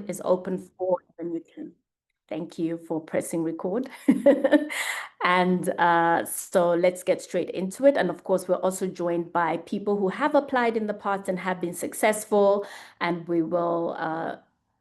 is open for Newton. Thank you for pressing record. And so let's get straight into it. And of course, we're also joined by people who have applied in the past and have been successful. And we will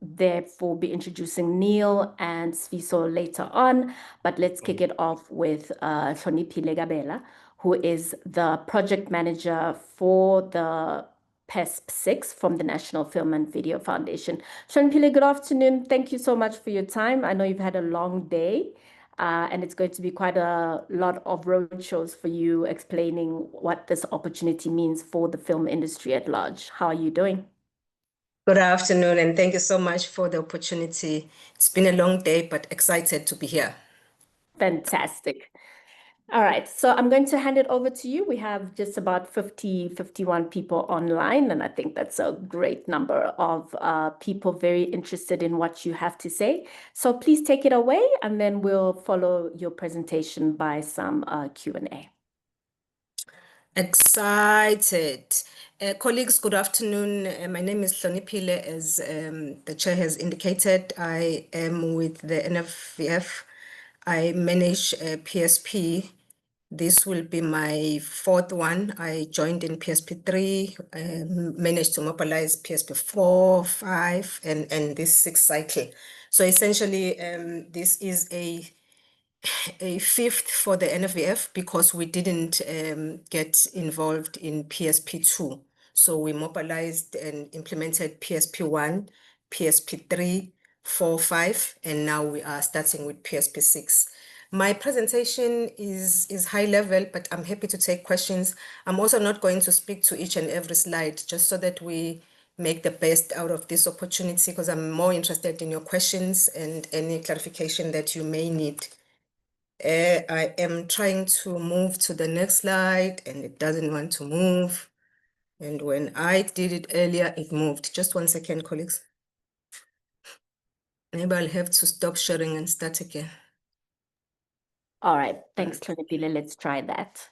therefore be introducing Neil and Sifiso later on. But let's kick it off with Hlonipile Gabela, who is the project manager for the Pesp 6 from the National Film and Video Foundation. Hlonipile, good afternoon. Thank you so much for your time. I know you've had a long day, and it's going to be quite a lot of roadshows for you explaining what this opportunity means for the film industry at large. How are you doing? Good afternoon, and thank you so much for the opportunity. It's been a long day, but excited to be here. Fantastic. All right, so I'm going to hand it over to you. We have just about 51 people online, and I think that's a great number of people very interested in what you have to say. So please take it away, and then we'll follow your presentation by some Q&A. Excited. Colleagues, good afternoon. My name is Hlonipile. As the chair has indicated, I am with the Nfvf. I manage PSP. This will be my fourth one. I joined in PSP 3, managed to mobilize PSP 4, 5, and this 6th cycle. So essentially, this is a fifth for the Nfvf because we didn't get involved in PSP 2. So we mobilized and implemented PSP 1, PSP 3, 4, 5, and now we are starting with PSP 6. My presentation is high level, but I'm happy to take questions. I'm also not going to speak to each and every slide, just so that we make the best out of this opportunity, because I'm more interested in your questions and any clarification that you may need. I am trying to move to the next slide, and it doesn't want to move. And when I did it earlier, it moved. Just 1 second, colleagues. Maybe I'll have to stop sharing and start again. All right, thanks, Hlonipile. Let's try that.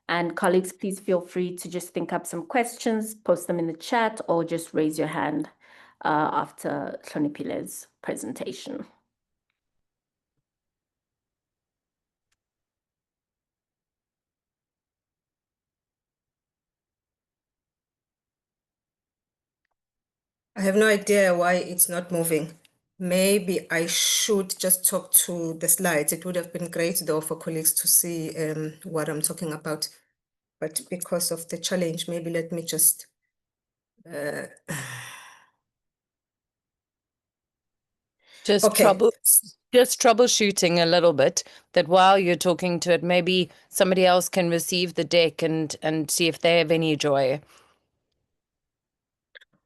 And colleagues, please feel free to just think up some questions, post them in the chat, or just raise your hand after Hlonipile's presentation. I have no idea why it's not moving. Maybe I should just talk to the slides. It would have been great, though, for colleagues to see what I'm talking about. But because of the challenge, maybe let me just... Just troubleshooting a little bit, that while you're talking to it, maybe somebody else can receive the deck and see if they have any joy.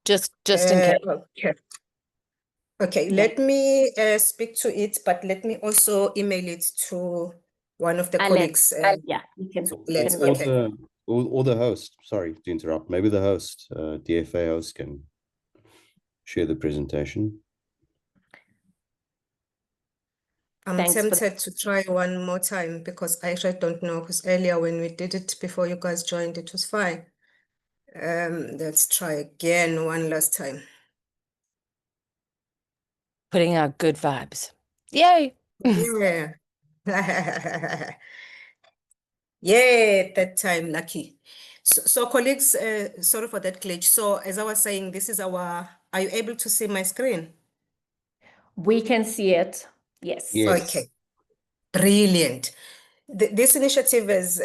Just in case. Okay, let me speak to it, but let me also email it to one of the colleagues. Yeah, you can. Or the host, sorry to interrupt. Maybe the host, DFA host, can share the presentation. I'm tempted to try one more time, because I actually don't know, because earlier when we did it before you guys joined, it was fine. Let's try again one last time. Putting out good vibes. Yay! Yeah. Yeah, that time, lucky. So colleagues, sorry for that glitch. So as I was saying, this is our... Are you able to see my screen? We can see it. Yes. Okay. Brilliant. This initiative, as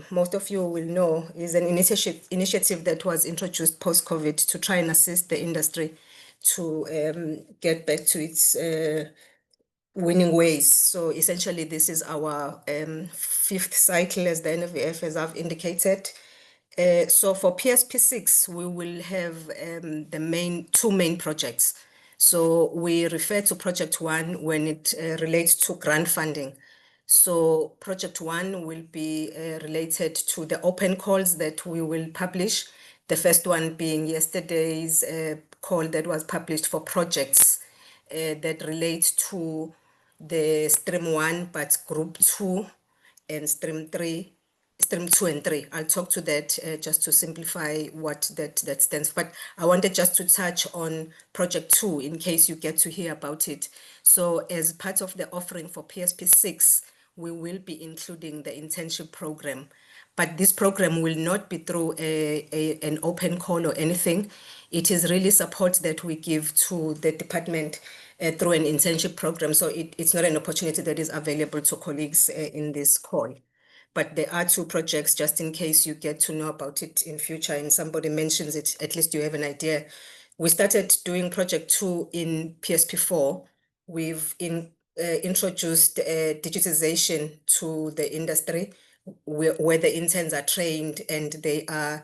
most of you will know, is an initiative that was introduced post-COVID to try and assist the industry to get back to its winning ways. So essentially, this is our 5th cycle as the Nfvf, as I've indicated. So for PSP 6, we will have the two main projects. So we refer to Project 1 when it relates to grant funding. So Project 1 will be related to the open calls that we will publish. The first one being yesterday's call that was published for projects that relate to the Stream 1, but Group 2 and Stream 3 stream 2 and 3. I'll talk to that just to simplify what that stands for. But I wanted just to touch on project 2 in case you get to hear about it. So as part of the offering for PSP 6, we will be including the internship program. But this program will not be through an open call or anything. It is really support that we give to the department through an internship program. So it's not an opportunity that is available to colleagues in this call. But there are 2 projects, just in case you get to know about it in future and somebody mentions it, at least you have an idea. We started doing project 2 in PSP4. We've introduced digitization to the industry where the interns are trained and they are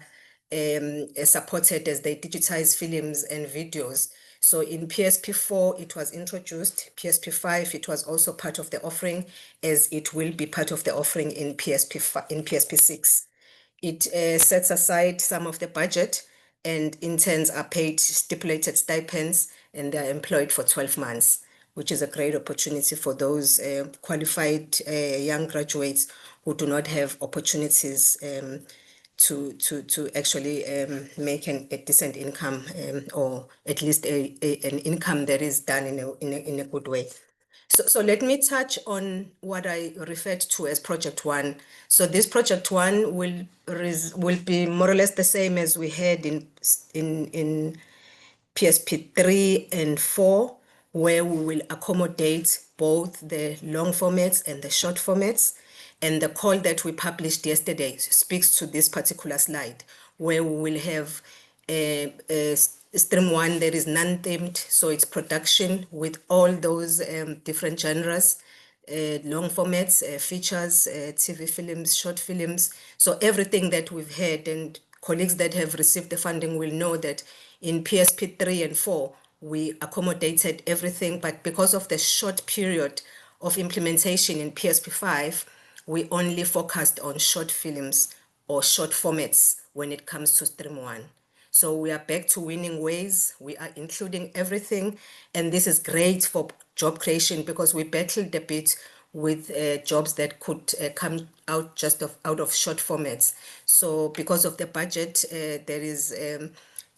supported as they digitize films and videos. So in PSP4, it was introduced. PSP5, it was also part of the offering, as it will be part of the offering in PSP6. It sets aside some of the budget, and interns are paid stipulated stipends, and they are employed for 12 months, which is a great opportunity for those qualified young graduates who do not have opportunities to actually make a decent income, or at least an income that is done in a good way. So let me touch on what I referred to as project 1. So this project 1 will be more or less the same as we had in PSP 3 and 4, where we will accommodate both the long formats and the short formats. And the call that we published yesterday speaks to this particular slide, where we will have stream 1 that is non-themed, so it's production with all those different genres, long formats, features, TV films, short films. So everything that we've had, and colleagues that have received the funding will know that in PSP 3 and 4, we accommodated everything, but because of the short period of implementation in PSP 5, we only focused on short films or short formats when it comes to stream 1. So we are back to winning ways. We are including everything. And this is great for job creation because we battled a bit with jobs that could come out just out of short formats. So because of the budget, there is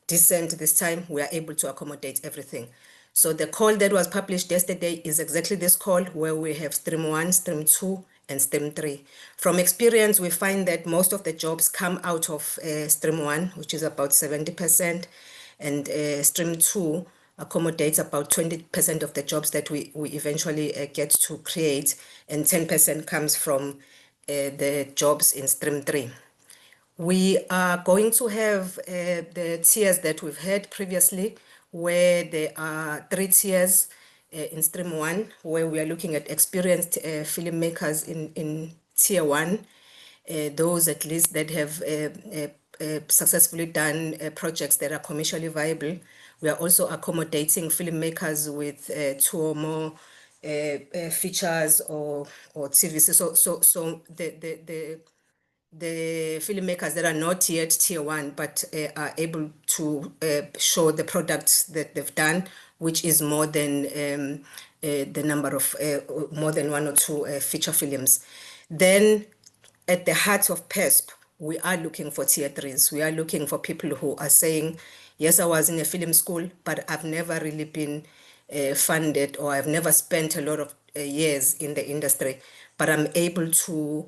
decent this time, we are able to accommodate everything. So the call that was published yesterday is exactly this call where we have stream 1, stream 2, and stream 3. From experience, we find that most of the jobs come out of stream 1, which is about 70%, and stream 2 accommodates about 20% of the jobs that we eventually get to create, and 10% comes from the jobs in stream 3. We are going to have the tiers that we've had previously, where there are 3 tiers in stream 1, where we are looking at experienced filmmakers in tier 1, those at least that have successfully done projects that are commercially viable. We are also accommodating filmmakers with 2 or more features or TVs. So the filmmakers that are not yet tier 1 but are able to show the products that they've done, which is more than the number of more than 1 or 2 feature films. Then at the heart of Pesp, we are looking for tier 3s. We are looking for people who are saying, yes, I was in a film school, but I've never really been funded, or I've never spent a lot of years in the industry, but I'm able to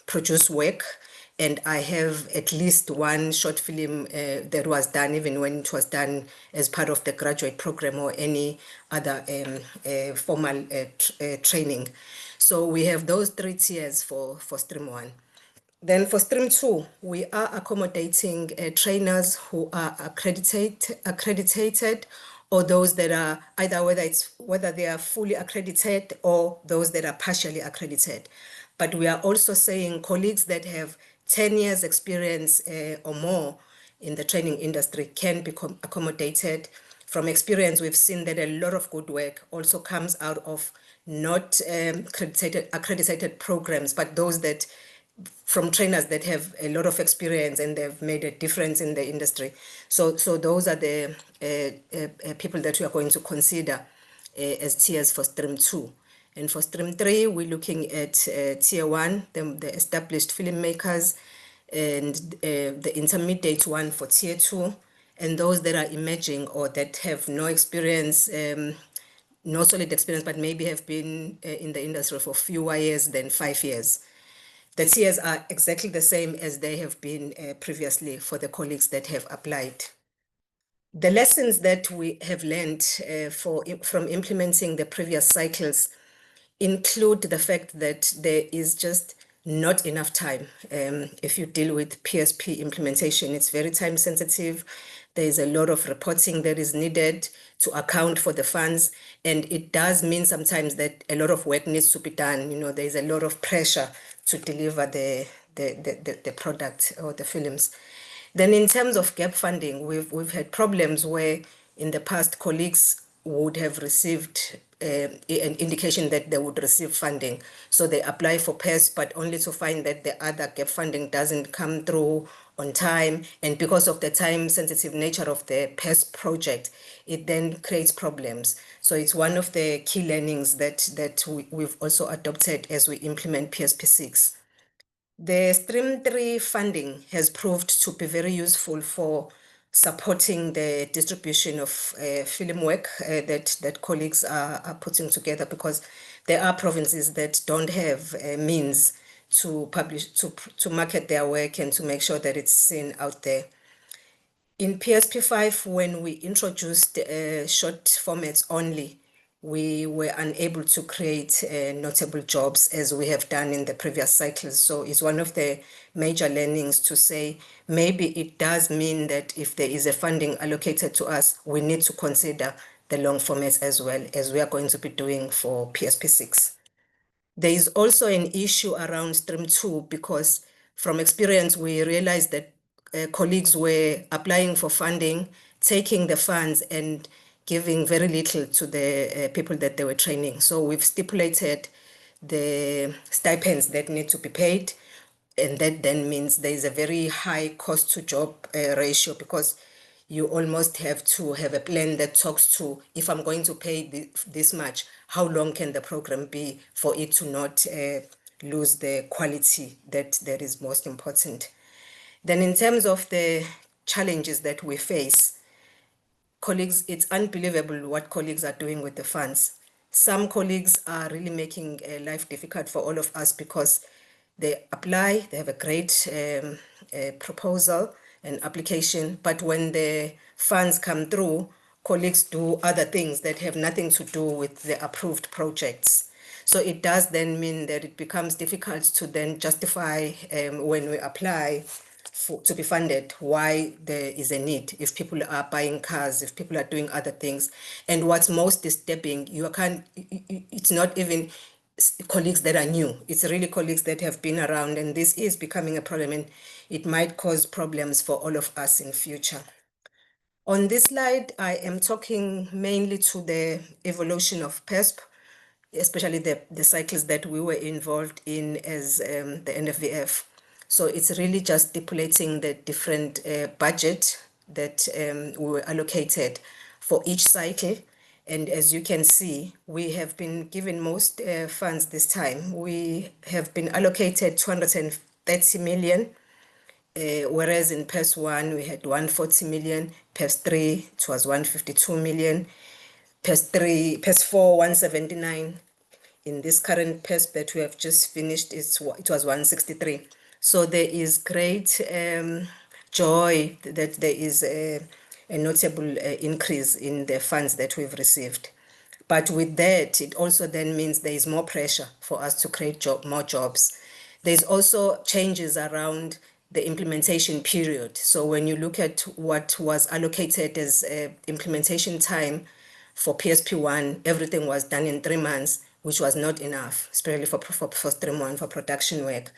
produce work, and I have at least 1 short film that was done even when it was done as part of the graduate program or any other formal training. So we have those 3 tiers for stream 1. Then for stream 2, we are accommodating trainers who are accredited, or those that are either whether they are fully accredited or those that are partially accredited. But we are also saying colleagues that have 10 years experience or more in the training industry can be accommodated. From experience, we've seen that a lot of good work also comes out of not accredited programs, but those that from trainers that have a lot of experience and they've made a difference in the industry. So those are the people that we are going to consider as tiers for stream 2. And for stream 3, we're looking at tier 1, the established filmmakers, and the intermediate one for tier 2, and those that are emerging or that have no experience, no solid experience, but maybe have been in the industry for fewer years than 5 years. The tiers are exactly the same as they have been previously for the colleagues that have applied. The lessons that we have learned from implementing the previous cycles include the fact that there is just not enough time. If you deal with PSP implementation, it's very time sensitive. There is a lot of reporting that is needed to account for the funds. And it does mean sometimes that a lot of work needs to be done. You know, there's a lot of pressure to deliver the product or the films. Then in terms of gap funding, we've had problems where in the past colleagues would have received an indication that they would receive funding. So they apply for Pesp, but only to find that the other gap funding doesn't come through on time. And because of the time-sensitive nature of the Pesp project, it then creates problems. So it's one of the key learnings that we've also adopted as we implement PSP6. The Stream 3 funding has proved to be very useful for supporting the distribution of film work that colleagues are putting together, because there are provinces that don't have means to publish, to market their work and to make sure that it's seen out there. In PSP5, when we introduced short formats only, we were unable to create notable jobs as we have done in the previous cycles. So it's one of the major learnings to say, maybe it does mean that if there is a funding allocated to us, we need to consider the long formats as well, as we are going to be doing for PSP6. There is also an issue around Stream 2, because from experience, we realized that colleagues were applying for funding, taking the funds and giving very little to the people that they were training. So we've stipulated the stipends that need to be paid. And that then means there is a very high cost to job ratio, because you almost have to have a plan that talks to, if I'm going to pay this much, how long can the program be for it to not lose the quality that is most important. Then in terms of the challenges that we face, colleagues, it's unbelievable what colleagues are doing with the funds. Some colleagues are really making life difficult for all of us, because they apply, they have a great proposal and application, but when the funds come through, colleagues do other things that have nothing to do with the approved projects. So it does then mean that it becomes difficult to then justify when we apply to be funded, why there is a need, if people are buying cars, if people are doing other things. And what's most disturbing, it's not even colleagues that are new, it's really colleagues that have been around, and this is becoming a problem, and it might cause problems for all of us in future. On this slide, I am talking mainly to the evolution of Pesp, especially the cycles that we were involved in as the Nfvf. So it's really just stipulating the different budget that we were allocated for each cycle. And as you can see, we have been given most funds this time. We have been allocated 230 million, whereas in PES 1, we had 140 million, PES 3, it was 152 million, PES 4, 179. In this current PES that we have just finished, it was 163. So there is great joy that there is a notable increase in the funds that we've received. But with that, it also then means there is more pressure for us to create more jobs. There's also changes around the implementation period. So when you look at what was allocated as implementation time for PSP1, everything was done in 3 months, which was not enough, especially for Stream 1, for production work.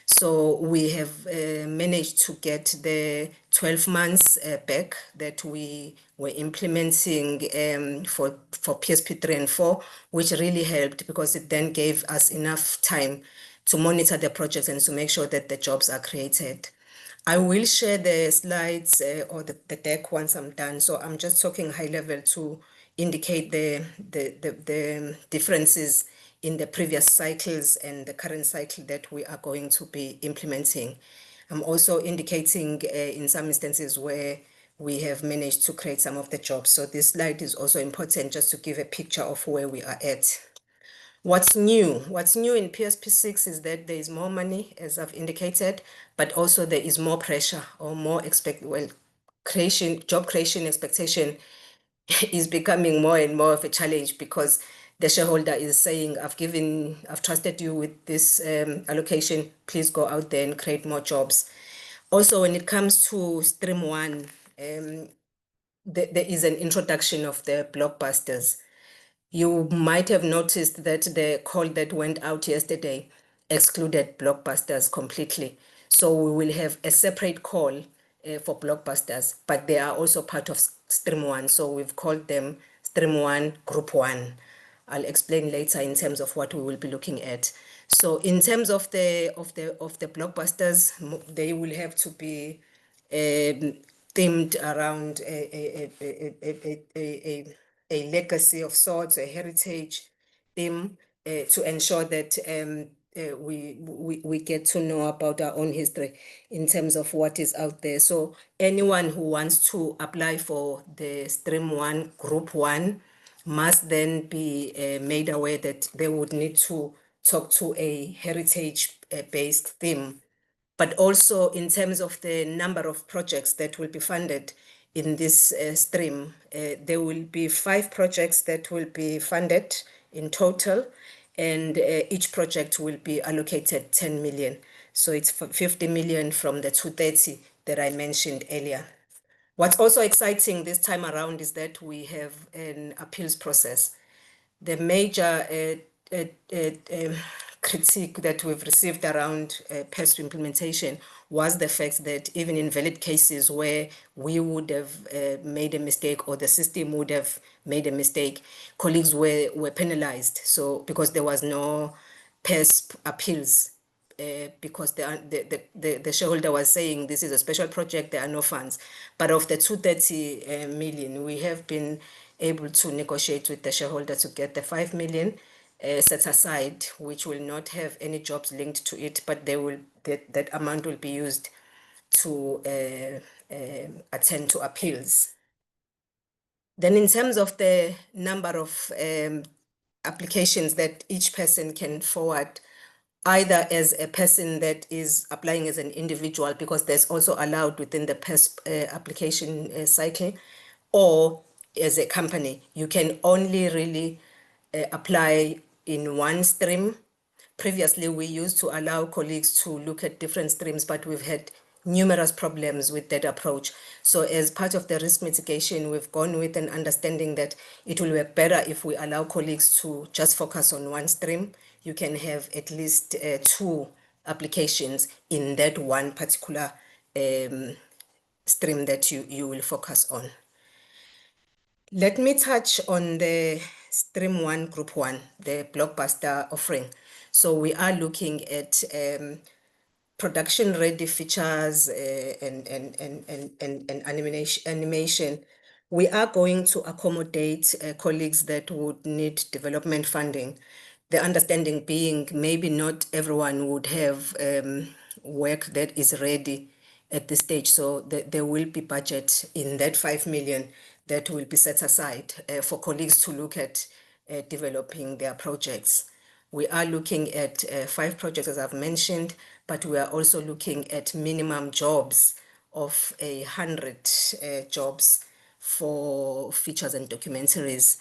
So we have managed to get the 12 months back that we were implementing for PSP 3 and 4, which really helped, because it then gave us enough time to monitor the projects and to make sure that the jobs are created. I will share the slides or the deck once I'm done. So I'm just talking high level to indicate the differences in the previous cycles and the current cycle that we are going to be implementing. I'm also indicating in some instances where we have managed to create some of the jobs. So this slide is also important just to give a picture of where we are at. What's new? What's new in PSP6 is that there is more money, as I've indicated, but also there is more pressure or more job creation expectation is becoming more and more of a challenge because the shareholder is saying, I've trusted you with this allocation, please go out there and create more jobs. Also, when it comes to Stream 1, there is an introduction of the blockbusters. You might have noticed that the call that went out yesterday excluded blockbusters completely. So we will have a separate call for blockbusters, but they are also part of Stream 1. So we've called them Stream 1, Group 1. I'll explain later in terms of what we will be looking at. So in terms of the blockbusters, they will have to be themed around a legacy of sorts, a heritage theme, to ensure that we get to know about our own history in terms of what is out there. So anyone who wants to apply for the Stream 1, Group 1, must then be made aware that they would need to talk to a heritage-based theme. But also in terms of the number of projects that will be funded in this stream, there will be 5 projects that will be funded in total, and each project will be allocated 10 million. So it's 50 million from the 230 that I mentioned earlier. What's also exciting this time around is that we have an appeals process. The major critique that we've received around Pesp implementation was the fact that even in valid cases where we would have made a mistake or the system would have made a mistake, colleagues were penalized. So because there was no Pesp appeals, because the shareholder was saying this is a special project, there are no funds. But of the 230 million, we have been able to negotiate with the shareholder to get the 5 million set aside, which will not have any jobs linked to it, but that amount will be used to attend to appeals. Then in terms of the number of applications that each person can forward, either as a person that is applying as an individual, because there's also allowed within the Pesp application cycle, or as a company, you can only really apply in one stream. Previously, we used to allow colleagues to look at different streams, but we've had numerous problems with that approach. So as part of the risk mitigation, we've gone with an understanding that it will work better if we allow colleagues to just focus on one stream. You can have at least 2 applications in that one particular stream that you will focus on. Let me touch on the Stream 1, Group 1, the blockbuster offering. So we are looking at production-ready features and animation. We are going to accommodate colleagues that would need development funding. The understanding being maybe not everyone would have work that is ready at this stage. So there will be budget in that 5 million that will be set aside for colleagues to look at developing their projects. We are looking at 5 projects, as I've mentioned, but we are also looking at minimum jobs of 100 jobs for features and documentaries.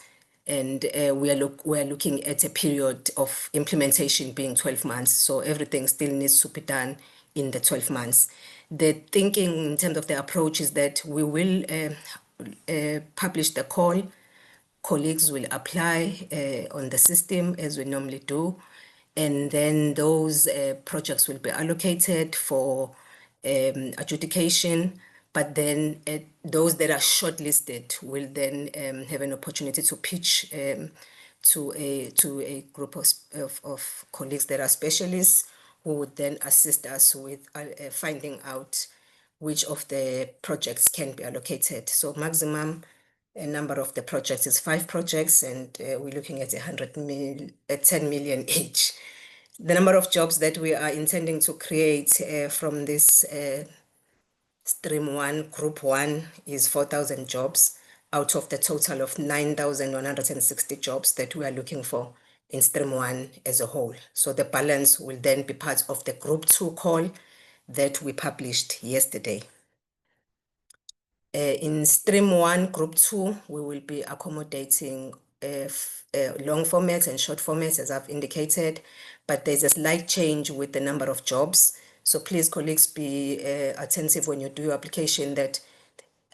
And we are looking at a period of implementation being 12 months. So everything still needs to be done in the 12 months. The thinking in terms of the approach is that we will publish the call. Colleagues will apply on the system as we normally do. And then those projects will be allocated for adjudication. But then those that are shortlisted will then have an opportunity to pitch to a group of colleagues that are specialists who would then assist us with finding out which of the projects can be allocated. So maximum number of the projects is 5 projects, and we're looking at 10 million each. The number of jobs that we are intending to create from this Stream 1, Group 1 is 4,000 jobs out of the total of 9,160 jobs that we are looking for in Stream 1 as a whole. So the balance will then be part of the Group 2 call that we published yesterday. In Stream 1, Group 2, we will be accommodating long formats and short formats, as I've indicated, but there's a slight change with the number of jobs. So please, colleagues, be attentive when you do your application that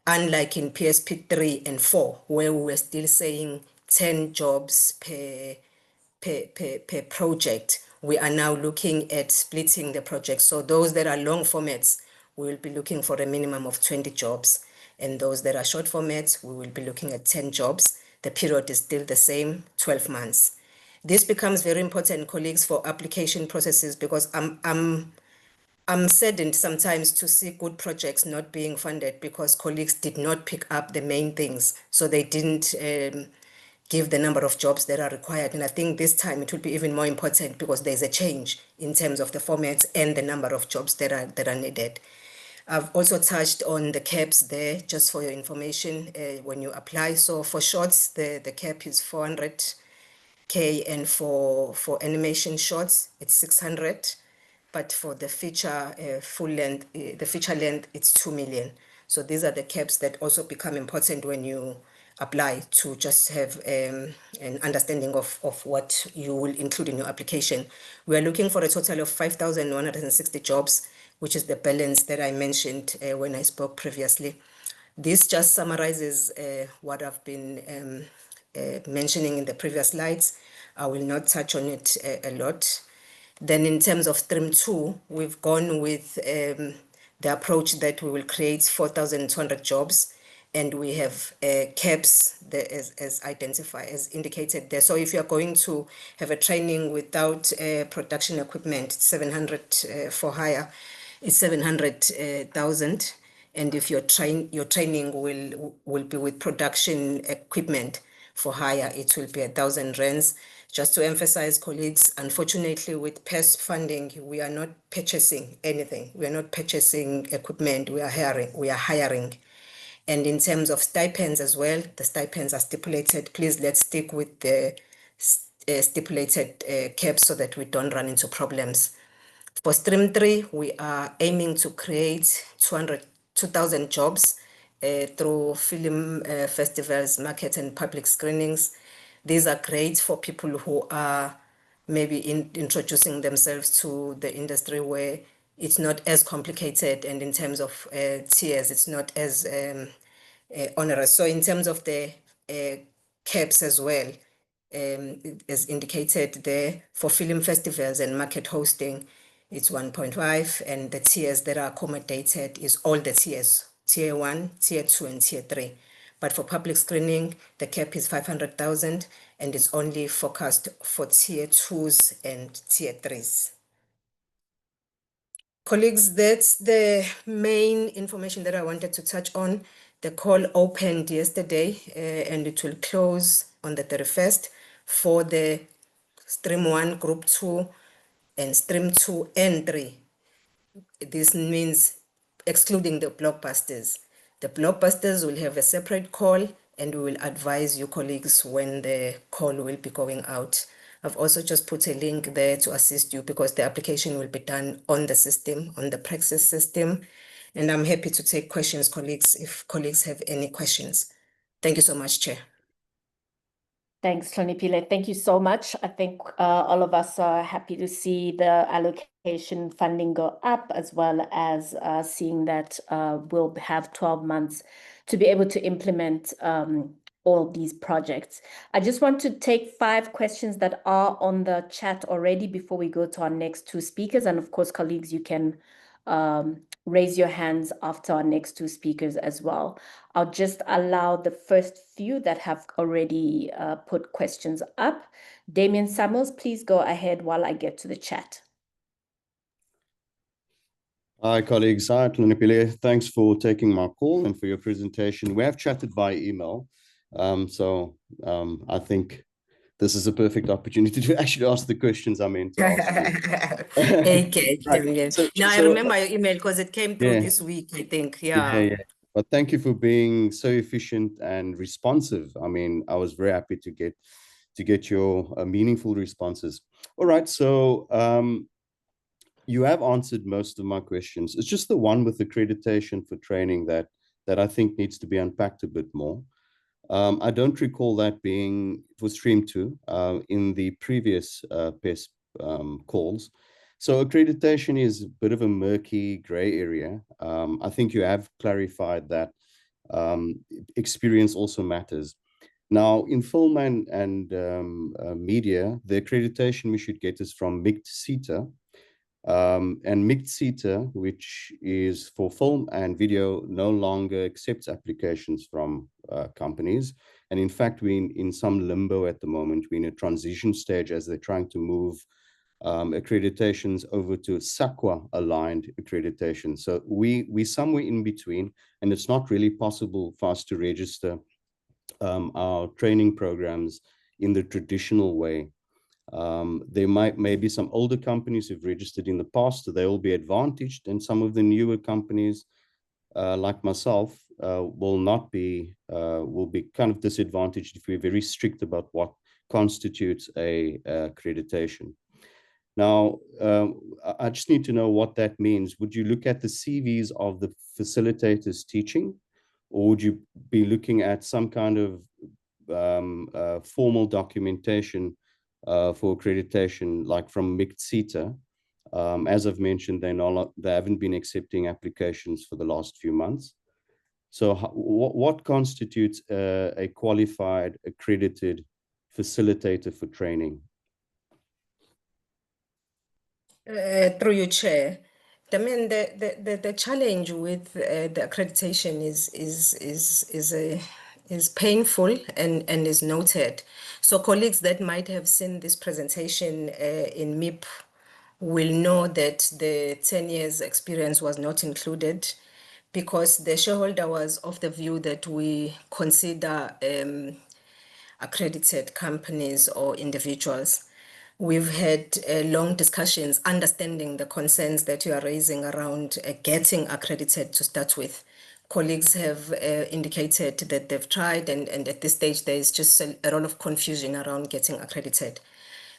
unlike in PSP 3 and 4, where we were still saying 10 jobs per project, we are now looking at splitting the project. So those that are long formats, we will be looking for a minimum of 20 jobs. And those that are short formats, we will be looking at 10 jobs. The period is still the same, 12 months. This becomes very important, colleagues, for application processes, because I'm saddened sometimes to see good projects not being funded because colleagues did not pick up the main things. So they didn't give the number of jobs that are required. And I think this time it will be even more important because there's a change in terms of the formats and the number of jobs that are needed. I've also touched on the caps there, just for your information, when you apply. So for shorts, the cap is 400K, and for animation shorts, it's 600. But for the feature full length, the feature length, it's 2 million. So these are the caps that also become important when you apply, to just have an understanding of what you will include in your application. We are looking for a total of 5,160 jobs, which is the balance that I mentioned when I spoke previously. This just summarizes what I've been mentioning in the previous slides. I will not touch on it a lot. Then in terms of Stream 2, we've gone with the approach that we will create 4,200 jobs, and we have caps that as indicated there. So if you're going to have a training without production equipment, 700 for hire, it's 700,000. And if your training will be with production equipment for hire, it will be 1,000 rands. Just to emphasize, colleagues, unfortunately with Pesp funding, we are not purchasing anything. We are not purchasing equipment, we are hiring. And in terms of stipends as well, the stipends are stipulated. Please, let's stick with the stipulated caps so that we don't run into problems. For Stream 3, we are aiming to create 2,000 jobs through film festivals, market and public screenings. These are great for people who are maybe introducing themselves to the industry where it's not as complicated, and in terms of tiers, it's not as onerous. So in terms of the caps as well, as indicated there, for film festivals and market hosting, it's 1.5, and the tiers that are accommodated is all the tiers, tier 1, tier 2, and tier 3. But for public screening, the cap is 500,000, and it's only focused for tier 2s and tier 3s. Colleagues, that's the main information that I wanted to touch on. The call opened yesterday and it will close on the 31st for the Stream 1, Group 2, and Stream 2 and 3. This means excluding the blockbusters. The blockbusters will have a separate call, and we will advise you, colleagues, when the call will be going out. I've also just put a link there to assist you because the application will be done on the system, on the Praxis system. And I'm happy to take questions, colleagues, if colleagues have any questions. Thank you so much, Chair. Thanks, Hlonipile. Thank you so much. I think all of us are happy to see the allocation funding go up, as well as seeing that we'll have 12 months to be able to implement all these projects. I just want to take 5 questions that are on the chat already before we go to our next 2 speakers. And of course, colleagues, you can raise your hands after our next 2 speakers as well. I'll just allow the first few that have already put questions up. Damien Samuels, please go ahead while I get to the chat. Hi, colleagues. Hi, Hlonipile. Thanks for taking my call and for your presentation. We have chatted by email. I think this is a perfect opportunity to actually ask the questions I meant to ask you. Okay, Right. now I remember your email because it came through this week, I think. Yeah. But thank you for being so efficient and responsive. I mean, I was very happy to get your meaningful responses. All right, so you have answered most of my questions. It's just the one with accreditation for training that I think needs to be unpacked a bit more. I don't recall that being for Stream 2 in the previous Pesp calls. So accreditation is a bit of a murky gray area. I think you have clarified that experience also matters. Now, in film and media, the accreditation we should get is from MICT-CETA. And MICT-CETA, which is for film and video, no longer accepts applications from companies. And in fact, we're in some limbo at the moment. We're in a transition stage as they're trying to move accreditations over to SAQA-aligned accreditation. So we're somewhere in between, and it's not really possible for us to register our training programs in the traditional way. There may be some older companies who've registered in the past, so they will be advantaged, and some of the newer companies, like myself, will be kind of disadvantaged if we're very strict about what constitutes a accreditation. Now, I just need to know what that means. Would you look at the CVs of the facilitators teaching, or would you be looking at some kind of formal documentation for accreditation, like from MICT-CETA? As I've mentioned, they haven't been accepting applications for the last few months. So what constitutes a qualified, accredited facilitator for training? Through you, Chair. I mean, the challenge with the accreditation is painful and is noted. So colleagues that might have seen this presentation in MIP will know that the 10 years experience was not included because the shareholder was of the view that we consider accredited companies or individuals. We've had long discussions understanding the concerns that you are raising around getting accredited to start with. Colleagues have indicated that they've tried, and at this stage, there is just a lot of confusion around getting accredited.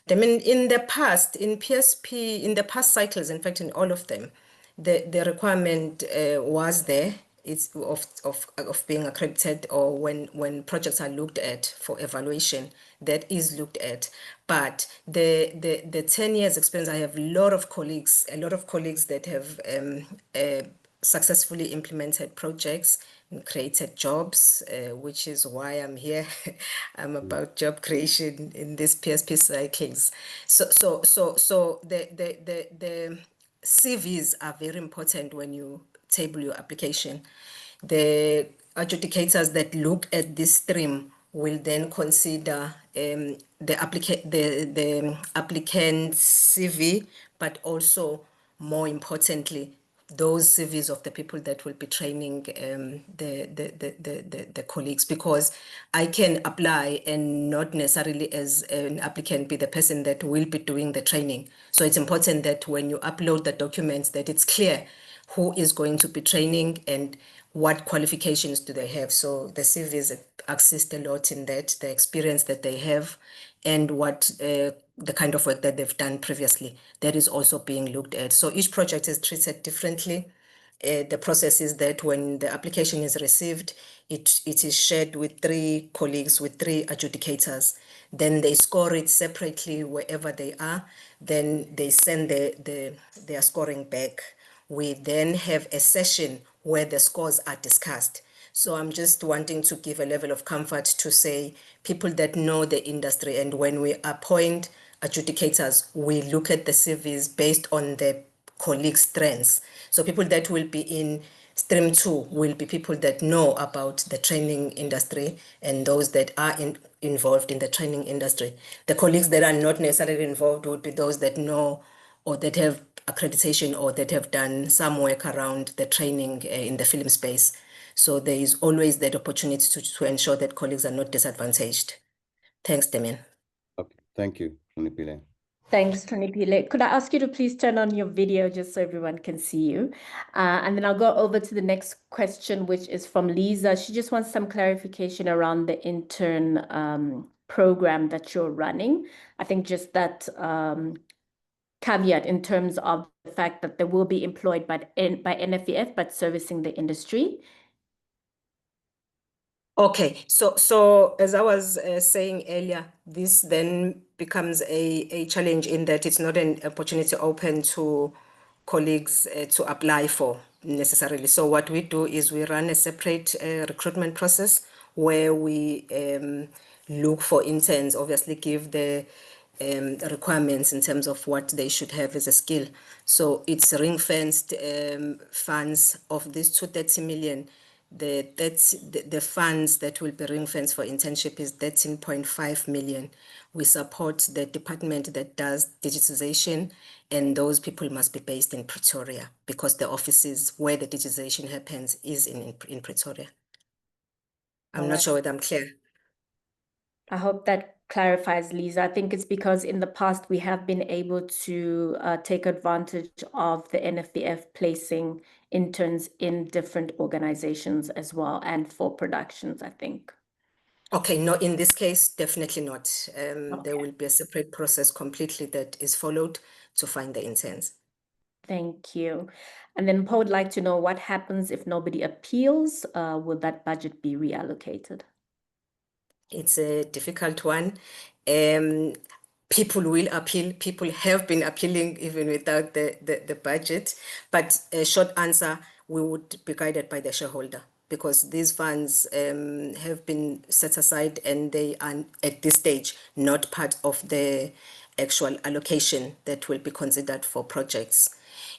I mean, in the past, in PSP, in the past cycles, in fact, in all of them, the requirement was there. It's of being accredited, or when projects are looked at for evaluation, that is looked at. But the 10 years experience, I have a lot of colleagues that have successfully implemented projects and created jobs, which is why I'm here. I'm about job creation in these PSP cycles. So the CVs are very important when you table your application. The adjudicators that look at this stream will then consider the applicant's CV, but also, more importantly, those CVs of the people that will be training the colleagues, because I can apply and not necessarily as an applicant be the person that will be doing the training. So it's important that when you upload the documents that it's clear who is going to be training and what qualifications do they have. So the CVs assist a lot in that, the experience that they have and what the kind of work that they've done previously, that is also being looked at. So each project is treated differently. The process is that when the application is received, it is shared with 3 colleagues, with 3 adjudicators. Then they score it separately wherever they are. Then they send their scoring back. We then have a session where the scores are discussed. So I'm just wanting to give a level of comfort to say people that know the industry, and when we appoint adjudicators, we look at the CVs based on the colleagues' strengths. So people that will be in Stream 2 will be people that know about the training industry and those that are involved in the training industry. The colleagues that are not necessarily involved would be those that know or that have accreditation or that have done some work around the training in the film space. So there is always that opportunity to ensure that colleagues are not disadvantaged. Thanks, Damien. Okay, thank you, Hlonipile. Thanks, Hlonipile. Could I ask you to please turn on your video just so everyone can see you? And then I'll go over to the next question, which is from Lisa. She just wants some clarification around the intern program that you're running. I think just that caveat in terms of the fact that they will be employed by Nfvf, but servicing the industry. Okay, so as I was saying earlier, this then becomes a challenge in that it's not an opportunity open to colleagues to apply for necessarily. So what we do is we run a separate recruitment process where we look for interns, obviously give the requirements in terms of what they should have as a skill. So it's ring-fenced funds of these 230 million. The funds that will be ring-fenced for internship is 13.5 million. We support the department that does digitization, and those people must be based in Pretoria because the offices where the digitization happens is in Pretoria. I'm not sure whether I'm clear. I hope that clarifies, Lisa. I think it's because in the past we have been able to take advantage of the Nfvf placing interns in different organizations as well, and for productions, I think. Okay, no, in this case, definitely not. Okay. There will be a separate process completely that is followed to find the interns. Thank you. And then Paul would like to know what happens if nobody appeals. Will that budget be reallocated? It's a difficult one. People will appeal. People have been appealing even without the budget. But a short answer, we would be guided by the shareholder because these funds have been set aside and they are at this stage not part of the actual allocation that will be considered for projects.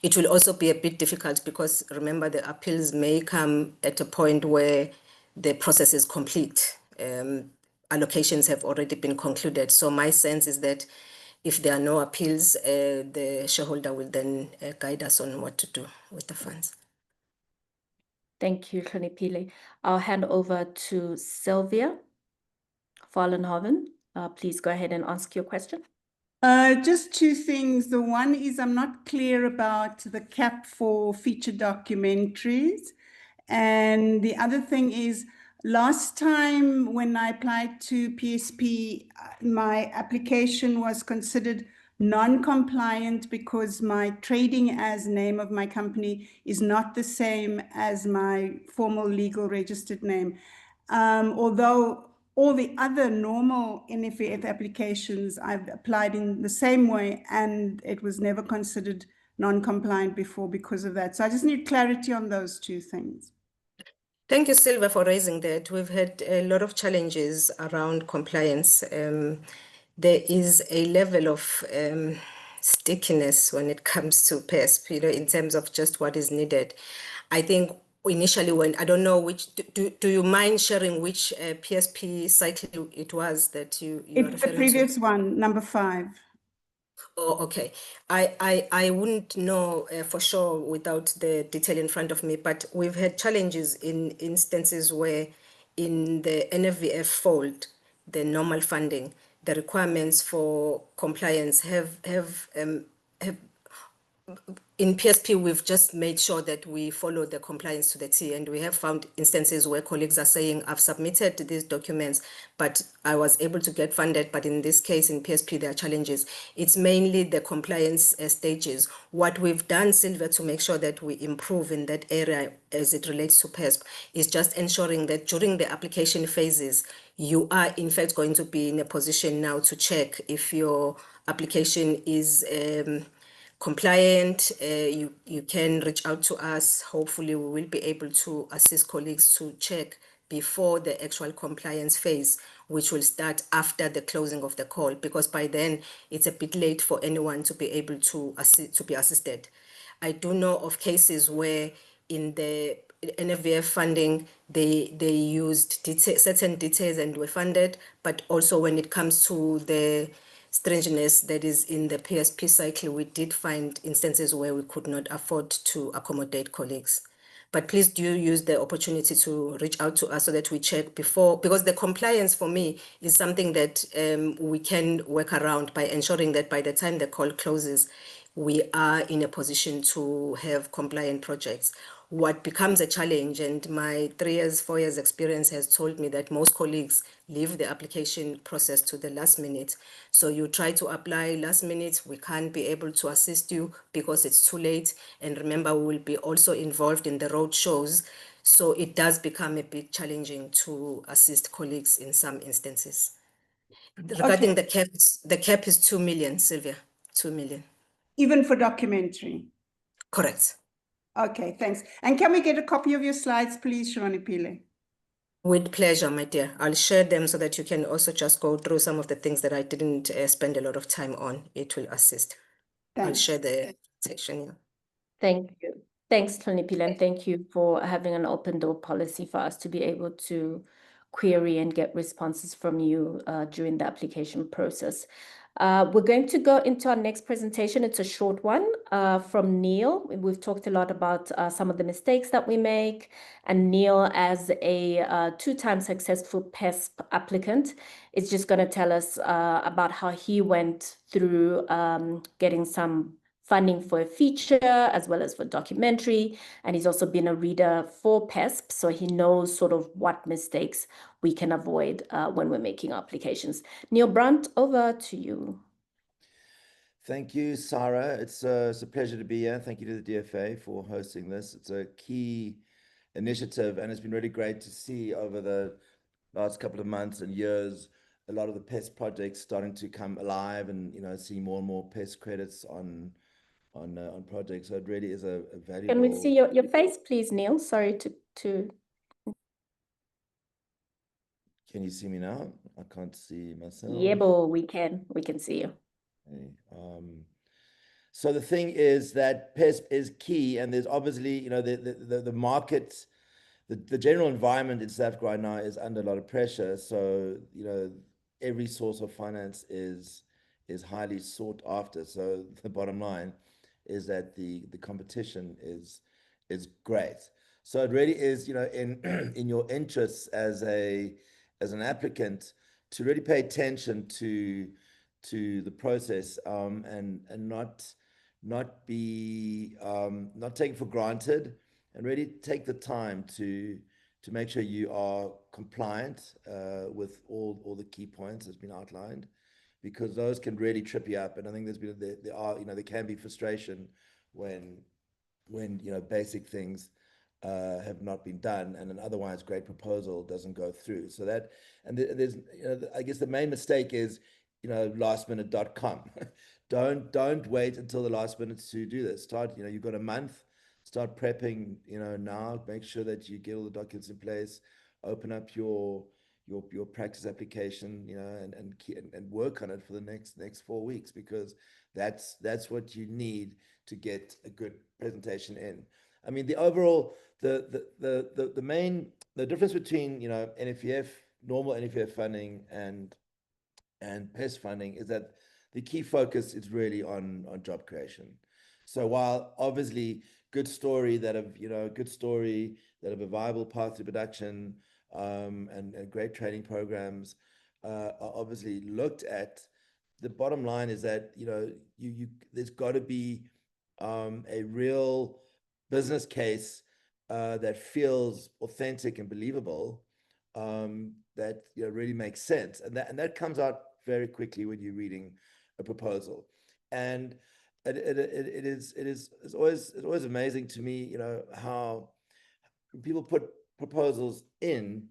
It will also be a bit difficult because remember the appeals may come at a point where the process is complete. Allocations have already been concluded. So my sense is that if there are no appeals, the shareholder will then guide us on what to do with the funds. Thank you, Hlonipile. I'll hand over to Sylvia Fallenhoven. Please go ahead and ask your question. Just two things. The one is I'm not clear about the cap for feature documentaries. And the other thing is last time when I applied to PSP, my application was considered non-compliant because my trading as name of my company is not the same as my formal legal registered name. Although all the other normal Nfvf applications I've applied in the same way and it was never considered non-compliant before because of that. So I just need clarity on those two things. Thank you, Silva, for raising that. We've had a lot of challenges around compliance. There is a level of stickiness when it comes to Pesp, in terms of just what is needed. I think initially when, I don't know which, do you mind sharing which PSP cycle it was that you are referring to? It's the previous one, number 5. Oh, okay. I wouldn't know for sure without the detail in front of me, but we've had challenges in instances where in the Nfvf fold, the normal funding, the requirements for compliance have in PSP, we've just made sure that we follow the compliance to the T, and we have found instances where colleagues are saying, I've submitted these documents, but I was able to get funded. But in this case, in PSP, there are challenges. It's mainly the compliance stages. What we've done, Silvia, to make sure that we improve in that area as it relates to PSP is just ensuring that during the application phases, you are in fact going to be in a position now to check if your application is compliant. You can reach out to us. Hopefully we will be able to assist colleagues to check before the actual compliance phase, which will start after the closing of the call, because by then it's a bit late for anyone to be able to be assisted. I do know of cases where in the Nfvf funding, they used certain details and were funded, but also when it comes to the strangeness that is in the PSP cycle, we did find instances where we could not afford to accommodate colleagues. But please do use the opportunity to reach out to us so that we check before, because the compliance for me is something that we can work around by ensuring that by the time the call closes, we are in a position to have compliant projects. What becomes a challenge, and my 3 years, 4 years experience has told me that most colleagues leave the application process to the last minute. So you try to apply last minute, we can't be able to assist you because it's too late. And remember, we will be also involved in the road shows. So it does become a bit challenging to assist colleagues in some instances. Regarding the cap is 2 million, Sylvia, 2 million. Even for documentary? Correct. Okay, thanks. And can we get a copy of your slides, please, Hlonipile? With pleasure, my dear. I'll share them so that you can also just go through some of the things that I didn't spend a lot of time on. It will assist. Thanks. I'll share the section here. Thank you. Thanks, Hlonipile, and thank you for having an open door policy for us to be able to query and get responses from you during the application process. We're going to go into our next presentation. It's a short one from Neil. We've talked a lot about some of the mistakes that we make, and Neil, as a two-time successful Pesp applicant, is just going to tell us about how he went through getting some funding for a feature as well as for documentary. And he's also been a reader for Pesp, so he knows sort of what mistakes we can avoid when we're making applications. Neil Brandt, over to you. Thank you, Sarah. It's a pleasure to be here. Thank you to the DFA for hosting this. It's a key initiative, and it's been really great to see over the last couple of months and years a lot of the PEST projects starting to come alive, and see more and more PEST credits on projects. So it really is a valuable. Can we see your face, please, Neil? Sorry to. Can you see me now? I can't see myself. Yeah, but we can see you. Okay. So the thing is that PESP is key, and there's obviously the market, the general environment in South Africa right now is under a lot of pressure. So every source of finance is highly sought after. So the bottom line is that the competition is great. So it really is in your interests as an applicant to really pay attention to the process, and not be not taken for granted, and really take the time to make sure you are compliant with all the key points that's been outlined, because those can really trip you up. And I think there can be frustration when basic things have not been done, and an otherwise great proposal doesn't go through. So that, and there's I guess the main mistake is lastminute.com. Don't wait until the last minute to do this. Start, you've got a month, start prepping now. Make sure that you get all the documents in place, open up your practice application, and work on it for the next 4 weeks, because that's what you need to get a good presentation in. I mean, the overall the difference between Nfvf, normal Nfvf funding and PESP funding is that the key focus is really on job creation. So while obviously good story that have a viable path to production, and great training programs are obviously looked at, the bottom line is that there's got to be a real business case that feels authentic and believable, that really makes sense, and that comes out very quickly when you're reading a proposal. And it's always amazing to me, how people put proposals in,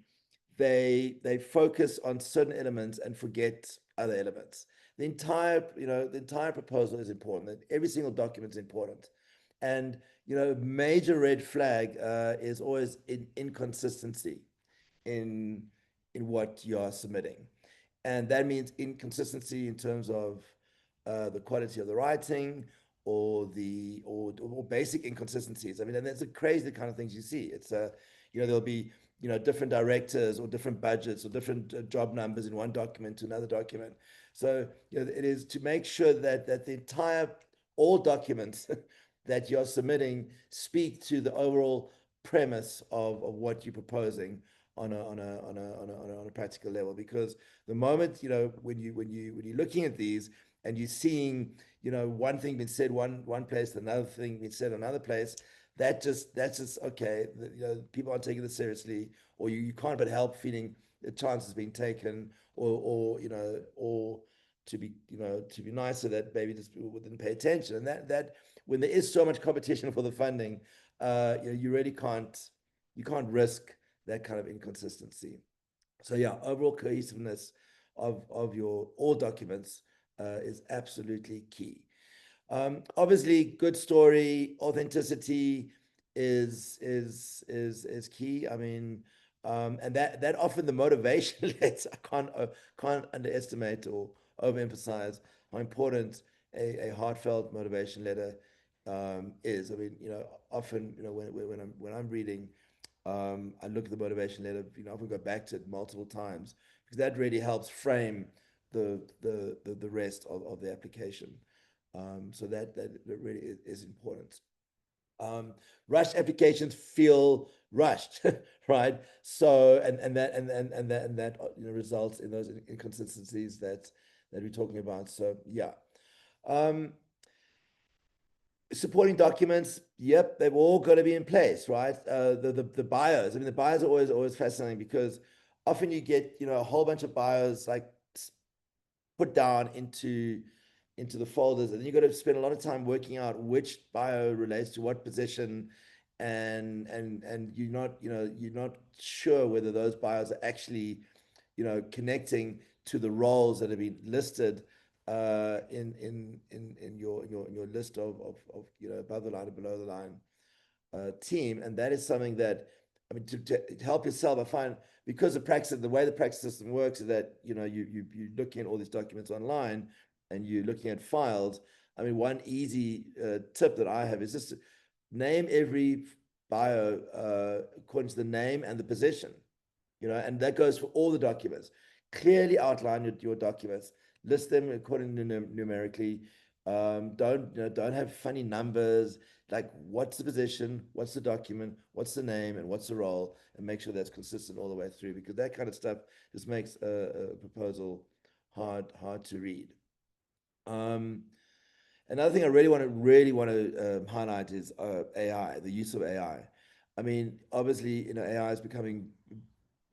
they focus on certain elements and forget other elements. The entire proposal is important. Every single document is important. And major red flag is always inconsistency in what you are submitting. And that means inconsistency in terms of the quality of the writing, or basic inconsistencies. I mean, and that's the crazy kind of things you see. It's there'll be different directors or different budgets or different job numbers in one document to another document. So it is to make sure that all documents that you're submitting speak to the overall premise of what you're proposing on a practical level. Because the moment, you know, when you're looking at these and you're seeing, you know, one thing being said one place, another thing being said another place, that's just okay. You know, people aren't taking this seriously, or you can't but help feeling the chance is being taken, or you know, or to be, you know, to be nicer, that maybe just people didn't pay attention. And that when there is so much competition for the funding, you know, you really can't risk that kind of inconsistency. So yeah, overall cohesiveness of your all documents is absolutely key. Obviously, good story, authenticity is key. I mean, and that often the motivation letter, I can't underestimate or overemphasize how important a heartfelt motivation letter is. I mean, you know, often, you know, when I'm reading, I look at the motivation letter, you know, I often go back to it multiple times, because that really helps frame the rest of the application. So that really is important. Rushed applications feel rushed, right? So and that you know, results in those inconsistencies that we're talking about. So yeah. Supporting documents, yep, they've all got to be in place, right? The bios, I mean, the bios are always fascinating, because often you get, you know, a whole bunch of bios like put down into the folders, and then you've got to spend a lot of time working out which bio relates to what position, and you're not, you know, you're not sure whether those bios are actually, you know, connecting to the roles that have been listed in your list of you know, above the line and below the line team. And that is something that, I mean, to help yourself, I find, because the way the practice system works is that, you know, you're looking at all these documents online and you're looking at files. I mean, one easy tip that I have is just to name every bio according to the name and the position, you know, and that goes for all the documents. Clearly outline your documents, list them according to numerically. Don't have funny numbers, like what's the position, what's the document, what's the name, and what's the role, and make sure that's consistent all the way through, because that kind of stuff just makes a proposal hard to read. Another thing I really want to highlight is AI, the use of AI. I mean, obviously, you know, AI is becoming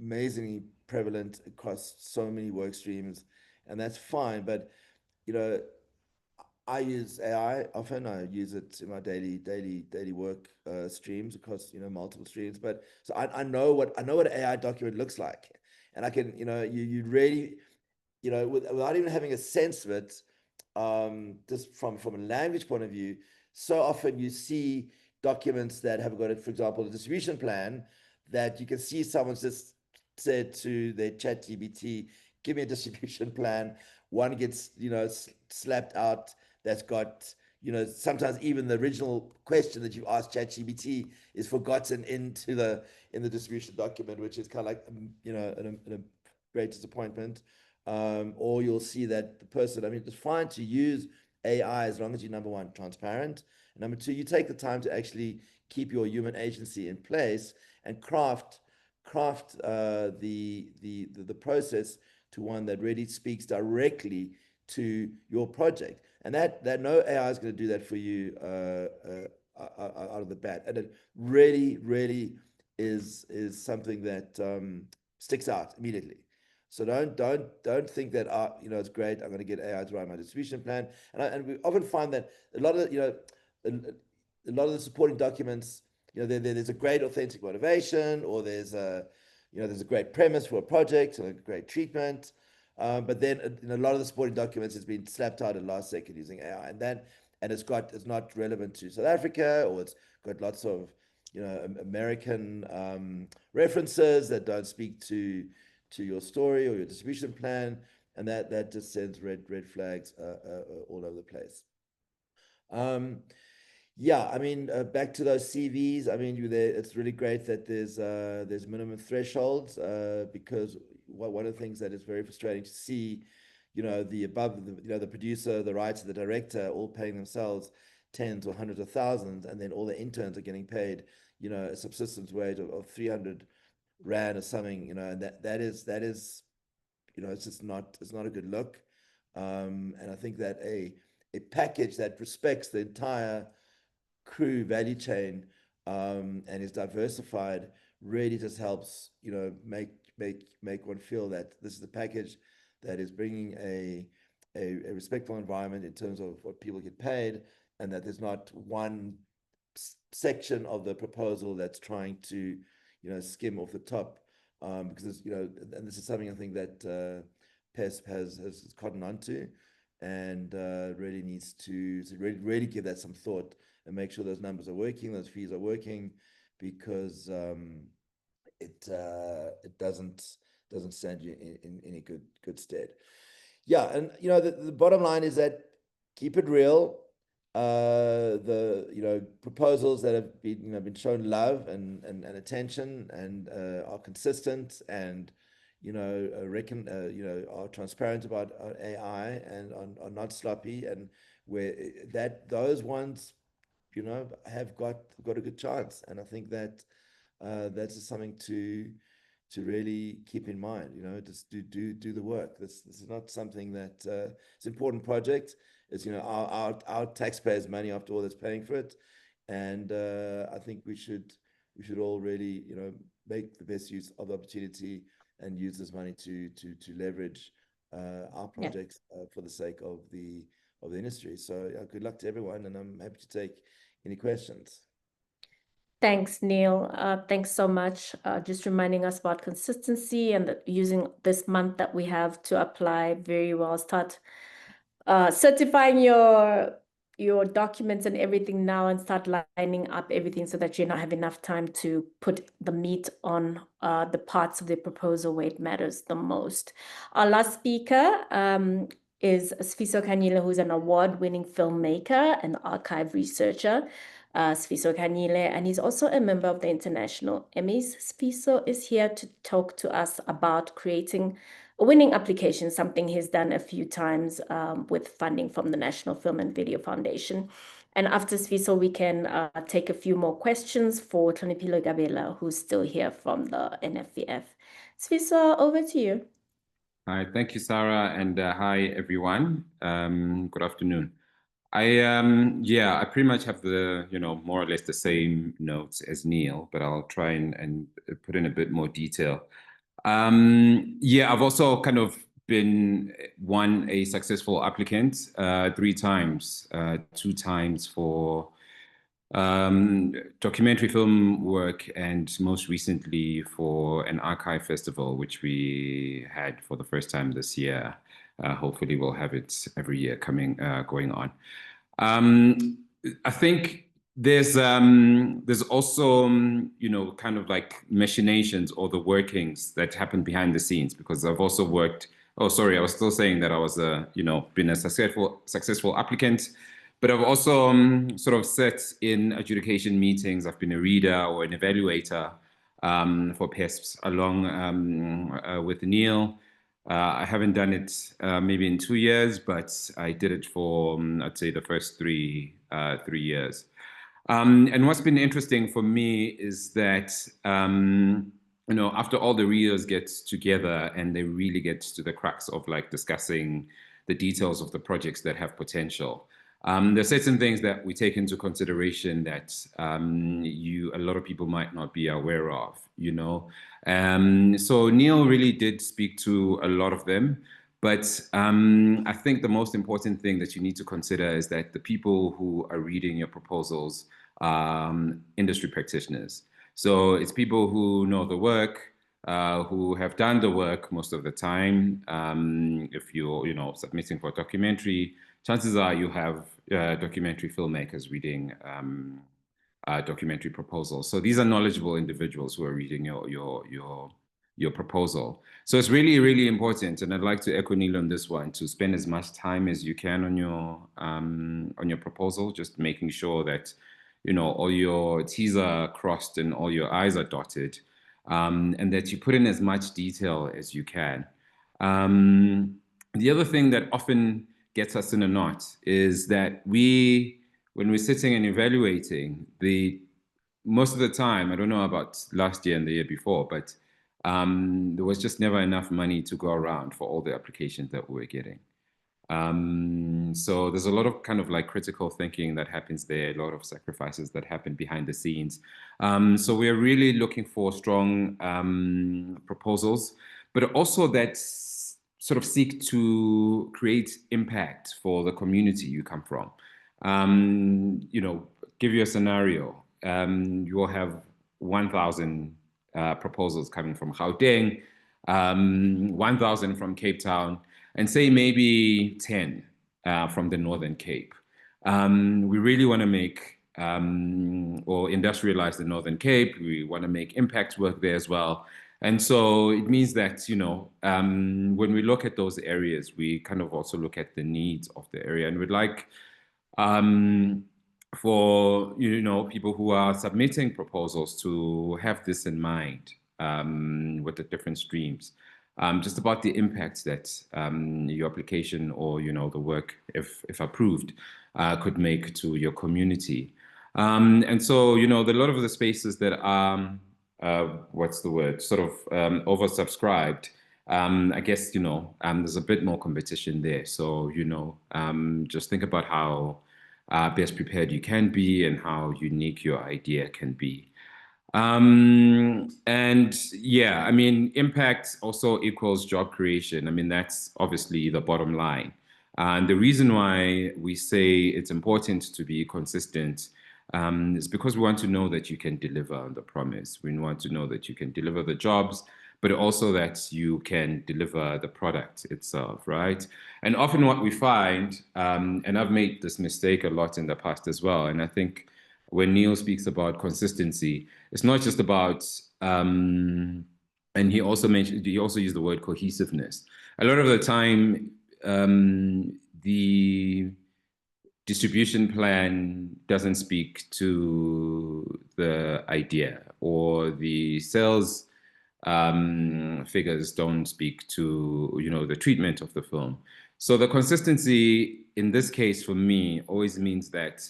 amazingly prevalent across so many work streams, and that's fine. But, you know, I use AI often. I use it in my daily work streams across, you know, multiple streams. But so I know what an AI document looks like, and I can, you know, you really, you know, without even having a sense of it, just from a language point of view, so often you see documents that have got it, for example, a distribution plan, that you can see someone's just said to their chat GBT, give me a distribution plan. One gets, you know, slapped out that's got, you know, sometimes even the original question that you asked ChatGPT is forgotten in the distribution document, which is kind of like, you know, a great disappointment. Or you'll see that the person, I mean, it's fine to use AI as long as you're, number one, transparent, and number two, you take the time to actually keep your human agency in place and craft the process to one that really speaks directly to your project. And that no AI is going to do that for you out of the bat. And it really is something that sticks out immediately. So don't think that you know, it's great, I'm going to get AI to write my distribution plan. And we often find that a lot of, you know, a lot of the supporting documents, you know, there's a great authentic motivation, or there's a, you know, there's a great premise for a project or a great treatment. But then in a lot of the supporting documents, it's been slapped out at last second using AI, and it's not relevant to South Africa, or it's got lots of, you know, American references that don't speak to your story or your distribution plan, and that just sends red flags all over the place. Yeah, I mean, back to those CVs. I mean, it's really great that there's minimum thresholds, because one of the things that is very frustrating to see, you know, you know, the producer, the writer, the director, all paying themselves tens or hundreds of thousands, and then all the interns are getting paid, you know, a subsistence wage of 300 Rand or something, you know, and that is, you know, it's not a good look. And I think that a package that respects the entire crew value chain and is diversified really just helps, you know, make one feel that this is a package that is bringing a respectful environment in terms of what people get paid, and that there's not one section of the proposal that's trying to, you know, skim off the top, because, you know, and this is something I think that Pesp has cottoned onto, and really needs to really give that some thought and make sure those numbers are working, those fees are working, because it doesn't stand you in any good stead. Yeah, and you know, the bottom line is that keep it real. The, you know, proposals that have been shown love and attention and are consistent and, you know, are transparent about AI and are not sloppy, and where those ones, you know, have got a good chance. And I think that that's just something to really keep in mind. You know, just do the work. This is not something that it's an important project. It's, you know, our taxpayers' money after all that's paying for it, and I think we should all really, you know, make the best use of the opportunity and use this money to leverage our projects for the sake of the industry. So good luck to everyone, and I'm happy to take any questions. Thanks, Neil. Thanks so much. Just reminding us about consistency and using this month that we have to apply very well. Start certifying your documents and everything now, and start lining up everything so that you not have enough time to put the meat on the parts of the proposal where it matters the most. Our last speaker is Sifiso Khanyile, who's an award-winning filmmaker and archive researcher. Sifiso Khanyile, and he's also a member of the International Emmys. Sifiso is here to talk to us about creating a winning application, something he's done a few times with funding from the National Film and Video Foundation. And after Sifiso, we can take a few more questions for Hlonipile Gabela, who's still here from the Nfvf. Sifiso, over to you. Hi, thank you, Sarah, and hi, everyone. Good afternoon. I pretty much have the, you know, more or less the same notes as Neil, but I'll try and put in a bit more detail. I've also kind of been a successful applicant 3 times, 2 times for documentary film work, and most recently for an archive festival, which we had for the first time this year. Hopefully we'll have it every year going on. I think there's also, you know, kind of like machinations or the workings that happen behind the scenes, because I've also worked, I was still saying that I was been a successful applicant, but I've also sort of sat in adjudication meetings. I've been a reader or an evaluator for Pesp along with Neil. I haven't done it maybe in 2 years, but I did it for, I'd say, the first 3 years. And what's been interesting for me is that, you know, after all the readers get together and they really get to the crux of like discussing the details of the projects that have potential, there's certain things that we take into consideration that a lot of people might not be aware of, you know. So Neil really did speak to a lot of them, but I think the most important thing that you need to consider is that the people who are reading your proposals are industry practitioners. So it's people who know the work, who have done the work most of the time. If you're, you know, submitting for a documentary, chances are you have documentary filmmakers reading documentary proposals. So these are knowledgeable individuals who are reading your proposal. So it's really, really important, and I'd like to echo Neil on this one, to spend as much time as you can on your proposal, just making sure that, you know, all your T's are crossed and all your I's are dotted, and that you put in as much detail as you can. The other thing that often gets us in a knot is that when we're sitting and evaluating, the most of the time, I don't know about last year and the year before, but there was just never enough money to go around for all the applications that we were getting. So there's a lot of kind of like critical thinking that happens there, a lot of sacrifices that happen behind the scenes. So we're really looking for strong proposals, but also that sort of seek to create impact for the community you come from. You know, give you a scenario. You will have 1,000 proposals coming from Gauteng, 1,000 from Cape Town, and say maybe 10 from the Northern Cape. We really want to make or industrialize the Northern Cape. We want to make impact work there as well. And so it means that, you know, when we look at those areas, we kind of also look at the needs of the area, and we'd like for, you know, people who are submitting proposals to have this in mind with the different streams, just about the impact that your application or, you know, the work, if approved, could make to your community. And so, you know, a lot of the spaces that are, what's the word, sort of oversubscribed, I guess, you know, there's a bit more competition there. So, you know, just think about how best prepared you can be and how unique your idea can be. And yeah, I mean, impact also equals job creation. I mean, that's obviously the bottom line. And the reason why we say it's important to be consistent is because we want to know that you can deliver on the promise. We want to know that you can deliver the jobs, but also that you can deliver the product itself, right? And often what we find, and I've made this mistake a lot in the past as well, and I think when Neil speaks about consistency, it's not just about, and he also used the word cohesiveness. A lot of the time, the distribution plan doesn't speak to the idea, or the sales figures don't speak to, you know, the treatment of the film. So the consistency in this case for me always means that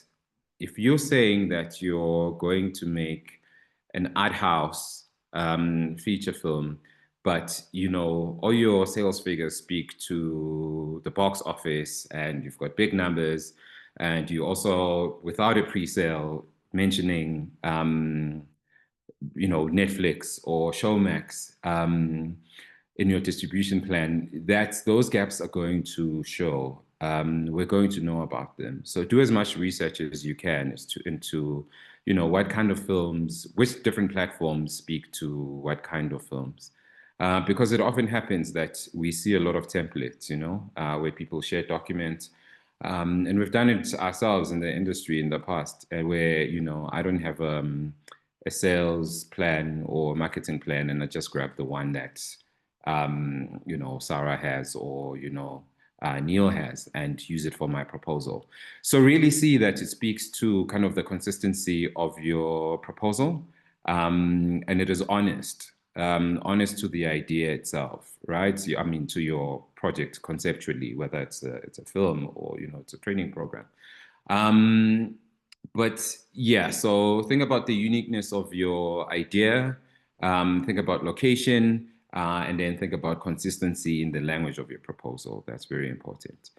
if you're saying that you're going to make an art house feature film, but, you know, all your sales figures speak to the box office and you've got big numbers, and you also, without a pre-sale, mentioning, you know, Netflix or Showmax in your distribution plan, those gaps are going to show. We're going to know about them. So do as much research as you can into, you know, what kind of films, which different platforms speak to what kind of films. Because it often happens that we see a lot of templates, you know, where people share documents. And we've done it ourselves in the industry in the past, where, you know, I don't have a sales plan or marketing plan, and I just grab the one that, you know, Sarah has, or, you know, Neil has, and use it for my proposal. So really see that it speaks to kind of the consistency of your proposal, and it is honest. Honest to the idea itself, right? I mean, to your project conceptually, whether it's a film or, you know, it's a training program. But yeah, so think about the uniqueness of your idea, think about location, and then think about consistency in the language of your proposal. That's very important.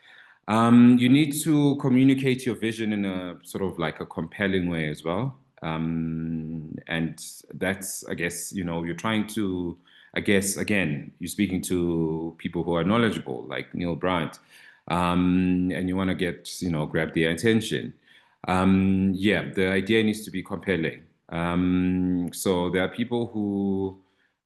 You need to communicate your vision in a sort of like a compelling way as well. And that's, I guess, you know, you're trying to, I guess, again, you're speaking to people who are knowledgeable, like Neil Brandt, and you want to get, you know, grab their attention. Yeah, the idea needs to be compelling. So there are people who,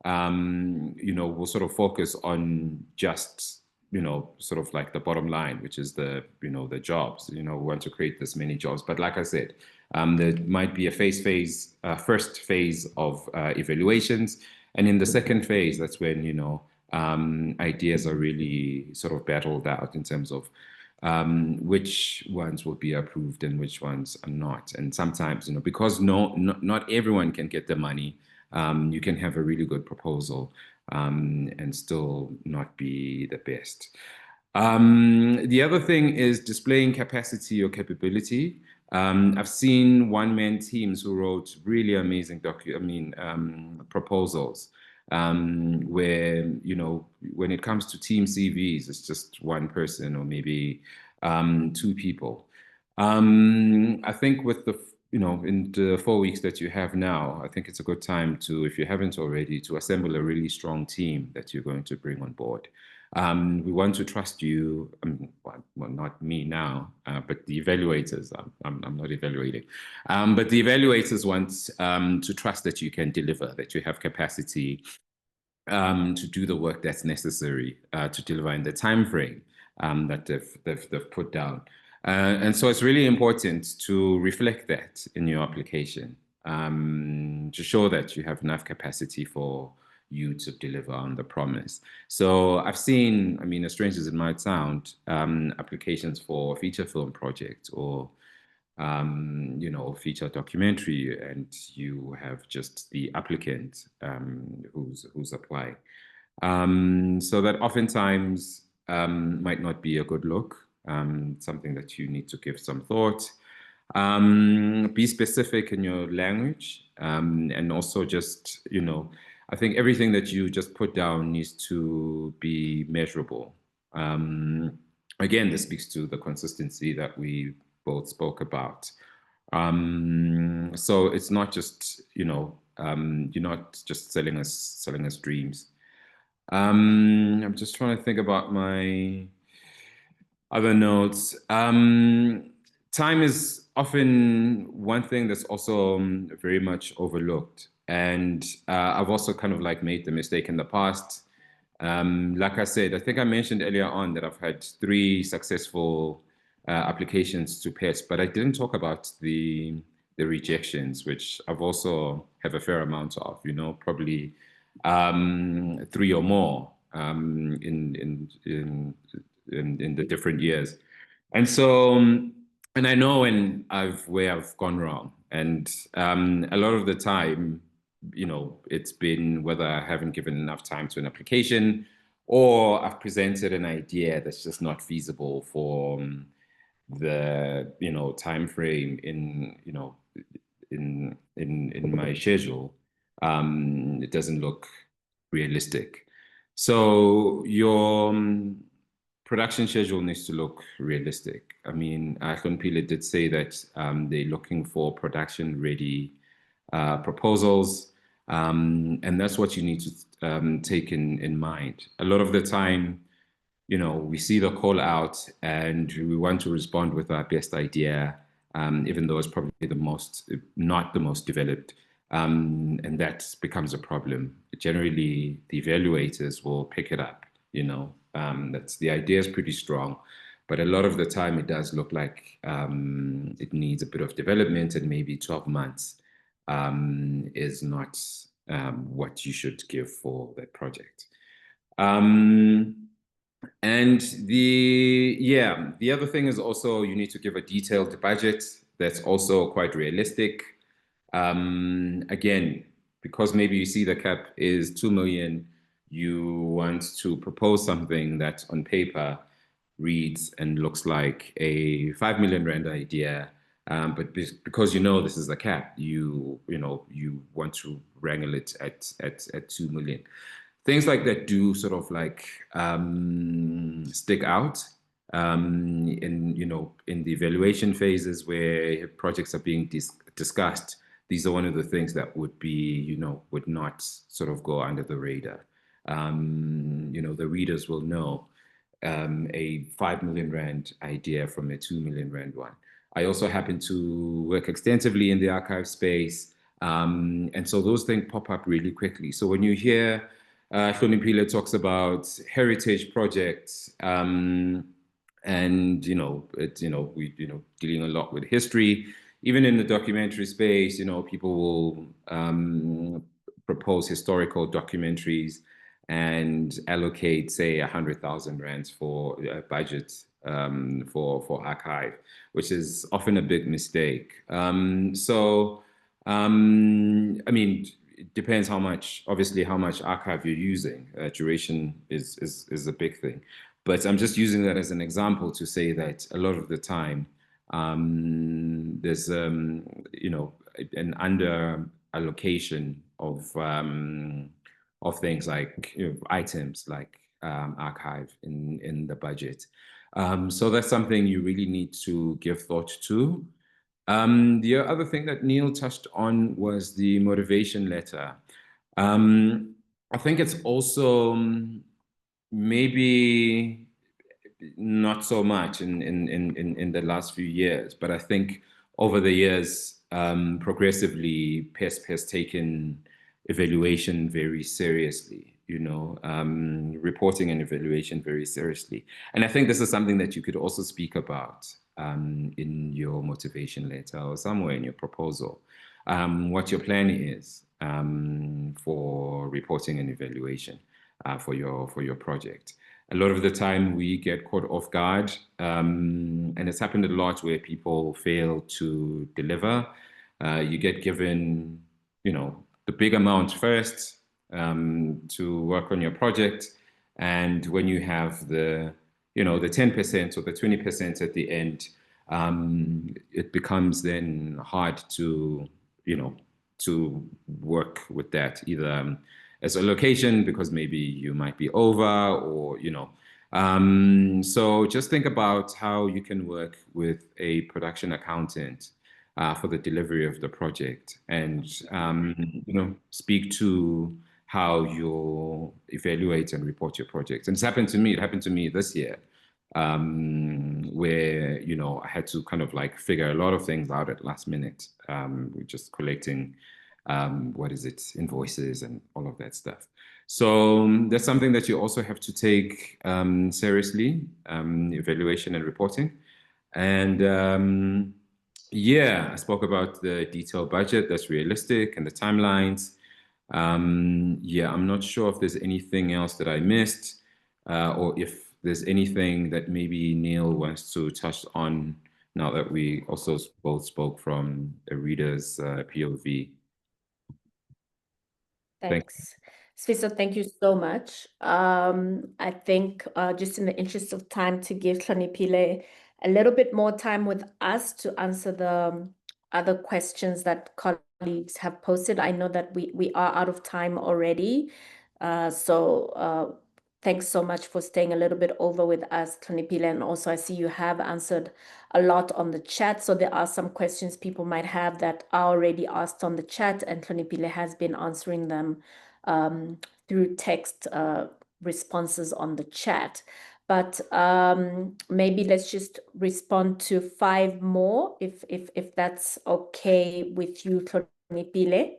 you know, will sort of focus on just, you know, sort of like the bottom line, which is the, you know, the jobs, you know, we want to create this many jobs. But like I said, there might be a first phase of evaluations. And in the second phase, that's when, you know, ideas are really sort of battled out in terms of which ones will be approved and which ones are not. And sometimes, you know, because not everyone can get the money, you can have a really good proposal and still not be the best. The other thing is displaying capacity or capability. I've seen one-man teams who wrote really amazing proposals, where, you know, when it comes to team CVs, it's just one person or maybe two people. I think with the, you know, in the 4 weeks that you have now, I think it's a good time to, if you haven't already, to assemble a really strong team that you're going to bring on board. We want to trust you, well, not me now, but the evaluators. I'm not evaluating, but the evaluators want to trust that you can deliver, that you have capacity to do the work that's necessary to deliver in the time frame that they've put down. And so it's really important to reflect that in your application, to show that you have enough capacity for you to deliver on the promise. So I've seen, I mean, as strange as it might sound, applications for feature film projects or you know, feature documentary, and you have just the applicant who's applying. So that oftentimes might not be a good look, something that you need to give some thought. Be specific in your language, and also just, you know, I think everything that you just put down needs to be measurable. Again, this speaks to the consistency that we both spoke about. So it's not just, you know, you're not just selling us dreams. I'm just trying to think about my other notes. Time is often one thing that's also very much overlooked. And I've also kind of like made the mistake in the past. Like I said, I think I mentioned earlier on that I've had 3 successful applications to Pesp, but I didn't talk about the rejections, which I've also have a fair amount of, you know, probably 3 or more in the different years. And so, and I know where I've gone wrong. And a lot of the time, you know, it's been whether I haven't given enough time to an application, or I've presented an idea that's just not feasible for the, you know, time frame in, you know, in my schedule. It doesn't look realistic. So your production schedule needs to look realistic. I mean, Hlonipile did say that they're looking for production-ready proposals, and that's what you need to take in mind. A lot of the time, you know, we see the call out and we want to respond with our best idea, even though it's probably not the most developed, and that becomes a problem. Generally, the evaluators will pick it up, you know, that's the idea is pretty strong, but a lot of the time it does look like it needs a bit of development, and maybe 12 months is not what you should give for that project. And the other thing is also you need to give a detailed budget that's also quite realistic. Again, because maybe you see the cap is 2 million, you want to propose something that on paper reads and looks like a 5 million rand idea. But because you know this is the cap, you want to wrangle it at 2 million. Things like that do sort of like stick out in, you know, in the evaluation phases where projects are being discussed. These are one of the things that would be, you know, would not sort of go under the radar. You know, the readers will know a 5 million rand idea from a 2 million rand one. I also happen to work extensively in the archive space. And so those things pop up really quickly. So when you hear Hlonipile talks about heritage projects, and we dealing a lot with history. Even in the documentary space, you know, people will propose historical documentaries and allocate, say, 100,000 rands for a budget for archive, which is often a big mistake. I mean, it depends obviously how much archive you're using. Duration is a big thing. But I'm just using that as an example to say that a lot of the time there's you know, an under allocation of things like, you know, items like archive in the budget. So that's something you really need to give thought to. The other thing that Neil touched on was the motivation letter. I think it's also maybe not so much in the last few years, but I think over the years, progressively, Pesp has taken evaluation very seriously, you know, reporting and evaluation very seriously. And I think this is something that you could also speak about in your motivation letter or somewhere in your proposal, what your plan is for reporting and evaluation for your project. A lot of the time we get caught off guard, and it's happened a lot where people fail to deliver. You get given, you know, the big amount first to work on your project, and when you have the, you know, the 10% or the 20% at the end, it becomes then hard to, you know, to work with that either as a location because maybe you might be over or, you know. So just think about how you can work with a production accountant for the delivery of the project and, you know, speak to how you'll evaluate and report your projects. And it's happened to me. It happened to me this year where, you know, I had to kind of like figure a lot of things out at last minute, just collecting what is it, invoices and all of that stuff. So that's something that you also have to take seriously, evaluation and reporting. And yeah, I spoke about the detailed budget that's realistic and the timelines. Yeah, I'm not sure if there's anything else that I missed or if there's anything that maybe Neil wants to touch on now that we also both spoke from a reader's POV. Thanks. Sifiso, thank you so much. I think just in the interest of time to give Hlonipile a little bit more time with us to answer the other questions that colleagues have posted. I know that we are out of time already. So thanks so much for staying a little bit over with us, Hlonipile. And also I see you have answered a lot on the chat. So there are some questions people might have that are already asked on the chat, and Hlonipile has been answering them through text responses on the chat. But maybe let's just respond to 5 more, if that's okay with you, Hlonipile.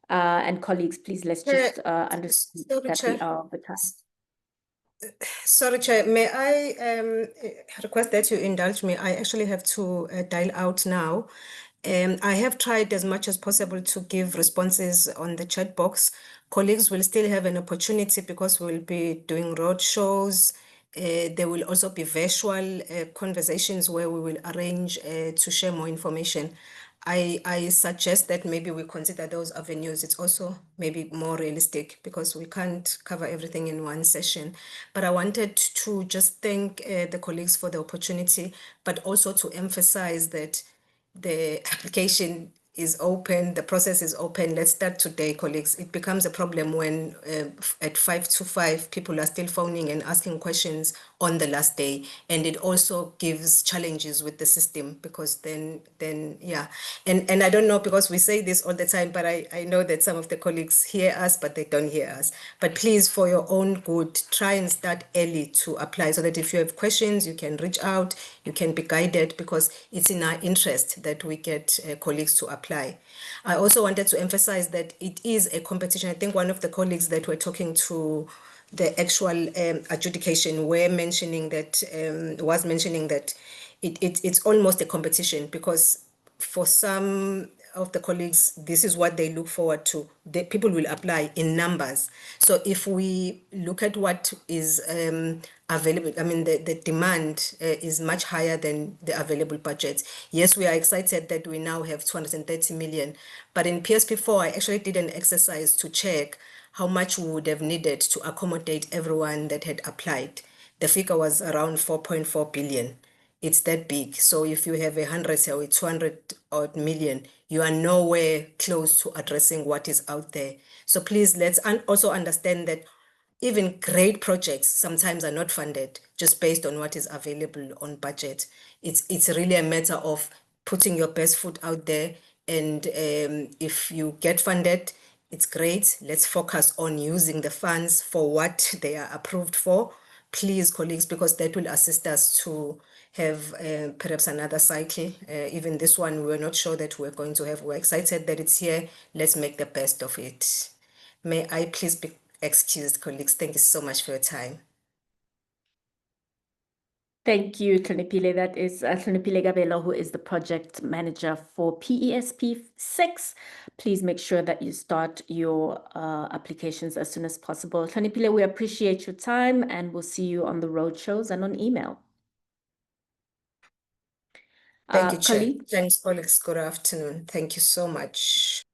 And colleagues, please, let's just understand that we are over time. Sorry, Chair, may I request that you indulge me? I actually have to dial out now. I have tried as much as possible to give responses on the chat box. Colleagues will still have an opportunity because we'll be doing road shows. There will also be virtual conversations where we will arrange to share more information. I suggest that maybe we consider those avenues. It's also maybe more realistic because we can't cover everything in one session. But I wanted to just thank the colleagues for the opportunity, but also to emphasize that the application is open, the process is open. Let's start today, colleagues. It becomes a problem when at 5 to 5, people are still phoning and asking questions on the last day. And it also gives challenges with the system because then yeah. And I don't know, because we say this all the time, but I know that some of the colleagues hear us, but they don't hear us. But please, for your own good, try and start early to apply so that if you have questions, you can reach out, you can be guided, because it's in our interest that we get colleagues to apply. I also wanted to emphasize that it is a competition. I think one of the colleagues that were talking to the actual adjudication was mentioning that it's almost a competition, because for some of the colleagues, this is what they look forward to. The people will apply in numbers. So if we look at what is available, I mean, the demand is much higher than the available budget. Yes, we are excited that we now have 230 million, but in PSP4, I actually did an exercise to check how much we would have needed to accommodate everyone that had applied. the figure was around 4.4 billion. It's that big. So if you have 100 or 200 odd million, you are nowhere close to addressing what is out there. So please, let's also understand that even great projects sometimes are not funded just based on what is available on budget. It's really a matter of putting your best foot out there. And if you get funded, it's great. Let's focus on using the funds for what they are approved for. Please, colleagues, because that will assist us to have perhaps another cycle. Even this one, we're not sure that we're going to have. We're excited that it's here. Let's make the best of it. May I please be excused, colleagues? Thank you so much for your time. Thank you, Hlonipile. That is Hlonipile Gabela, who is the project manager for PESP 6. Please make sure that you start your applications as soon as possible. Hlonipile, we appreciate your time and we'll see you on the road shows and on email. Thank you, Chair. Colleagues? Thanks, colleagues. Good afternoon. Thank you so much.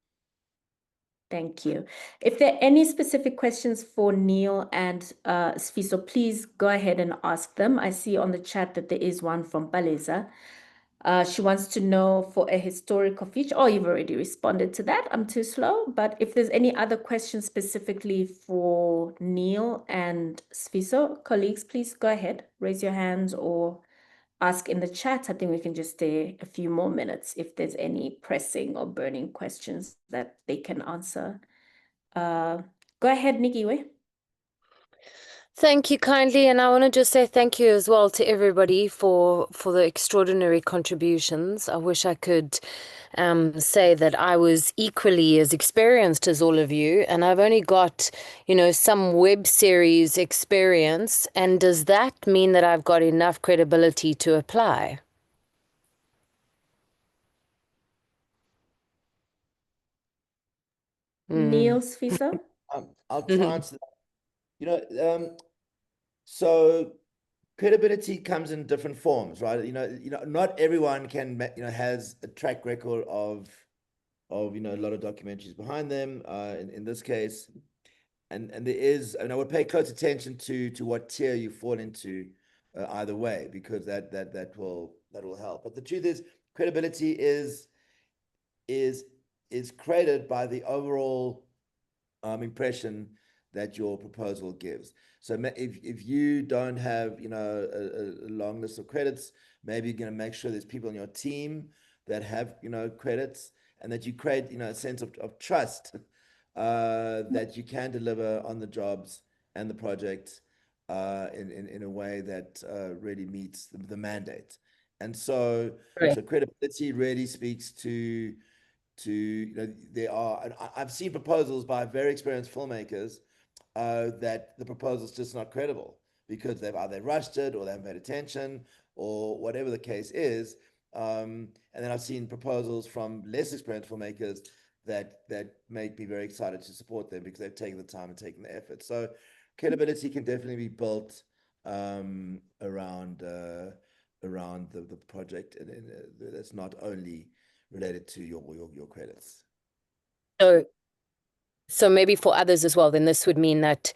Thank you. If there are any specific questions for Neil and Sifiso, please go ahead and ask them. I see on the chat that there is one from Baleza. She wants to know for a historical feature. Oh, you've already responded to that. I'm too slow. But if there's any other questions specifically for Neil and Sifiso, colleagues, please go ahead, raise your hands or ask in the chat. I think we can just stay a few more minutes if there's any pressing or burning questions that they can answer. Go ahead, Nikiwe. Thank you kindly, and I want to just say thank you as well to everybody for the extraordinary contributions. I wish I could say that I was equally as experienced as all of you, and I've only got, some web series experience. And does that mean that I've got enough credibility to apply? Neil, Sifiso? I'll try answer that. So credibility comes in different forms, right? Not everyone can, has a track record of a lot of documentaries behind them. In this case, and there is, and I would pay close attention to what tier you fall into, either way, because that will help. But the truth is, credibility is created by the overall impression that your proposal gives. So if you don't have a long list of credits, maybe you're going to make sure there's people on your team that have credits, and that you create a sense of trust that you can deliver on the jobs and the project in a way that really meets the mandate. And so credibility really speaks to there are, I've seen proposals by very experienced filmmakers that the proposal's just not credible because they've either rushed it or they haven't paid attention or whatever the case is. And then I've seen proposals from less experienced filmmakers that make me very excited to support them because they've taken the time and taken the effort. So credibility can definitely be built around the project, and that's not only related to your credits. So maybe for others as well, then this would mean that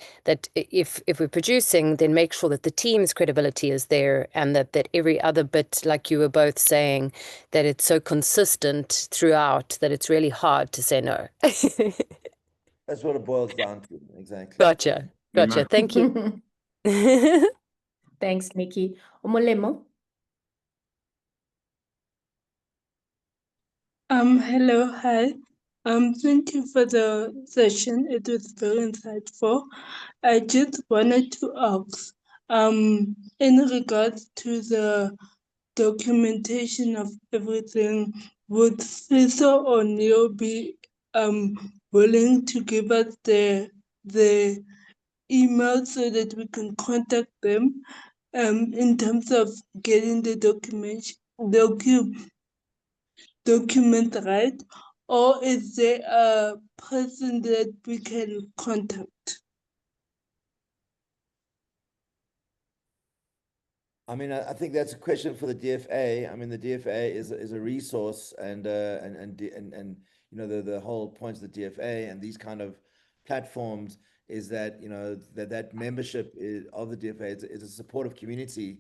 if we're producing, then make sure that the team's credibility is there, and that every other bit, like you were both saying, that it's so consistent throughout that it's really hard to say no. That's what it boils down to. Exactly. Gotcha. Thank you. Thanks, Nikki. Omolemo. Hello, hi. Thank you for the session. It was very insightful. I just wanted to ask, in regards to the documentation of everything, would Sifiso or Neil be willing to give us the email so that we can contact them in terms of getting the document right, or is there a person that we can contact? I mean, I think that's a question for the DFA. I mean, the DFA is a resource, and the whole point of the DFA and these kind of platforms is that, you know, that membership of the DFA is a supportive community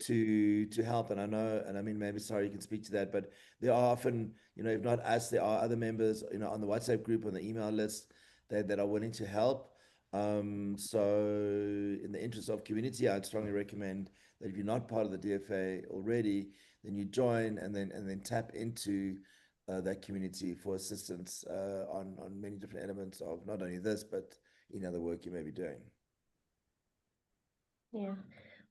to help. And I know, and I mean, maybe Sarah, you can speak to that, but there are often, you know, if not us, there are other members, you know, on the WhatsApp group, on the email list that are willing to help. So in the interest of community, I'd strongly recommend that if you're not part of the DFA already, then you join and then tap into that community for assistance on many different elements of not only this, but in other work you may be doing. Yeah.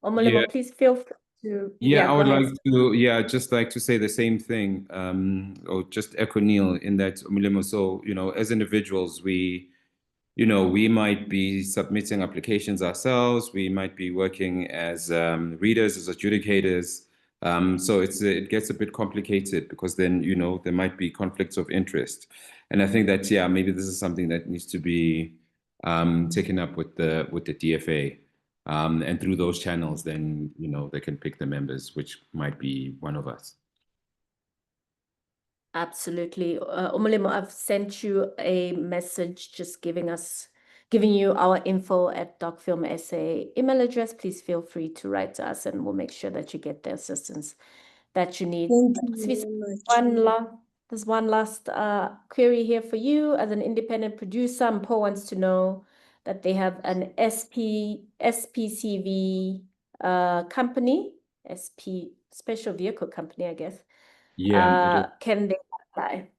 Omolemo, please feel free to. Yeah, I would go ahead. like to, just like to say the same thing, or just echo Neil in that, Omolemo. So, you know, as individuals, we might be submitting applications ourselves. We might be working as readers, as adjudicators. So it gets a bit complicated because then, you know, there might be conflicts of interest. And I think that, yeah, maybe this is something that needs to be taken up with the DFA. And through those channels, then, you know, they can pick the members, which might be one of us. Absolutely. Omolemo, I've sent you a message just giving you our info at DocFilm SA email address. Please feel free to write to us and we'll make sure that you get the assistance that you need. Thank you very much. There's one last query here for you. As an independent producer, Mpo wants to know that they have an SPCV company, SP Special Vehicle Company, I guess. Yeah. Can they apply?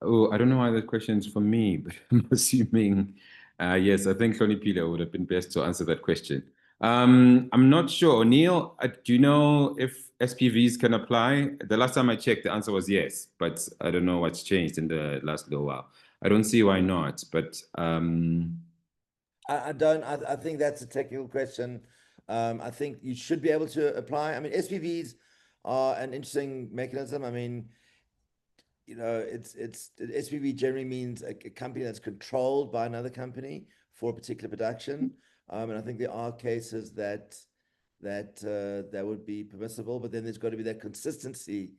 Oh, I don't know why that question is for me, but I'm assuming, yes, I think Hlonipile would have been best to answer that question. I'm not sure. Neil, do you know if SPVs can apply? The last time I checked, the answer was yes, but I don't know what's changed in the last little while. I don't see why not, but I think that's a technical question. I think you should be able to apply. I mean, SPVs are an interesting mechanism. I mean, you know, SPV generally means a company that's controlled by another company for a particular production. And I think there are cases that would be permissible, but then there's got to be that consistency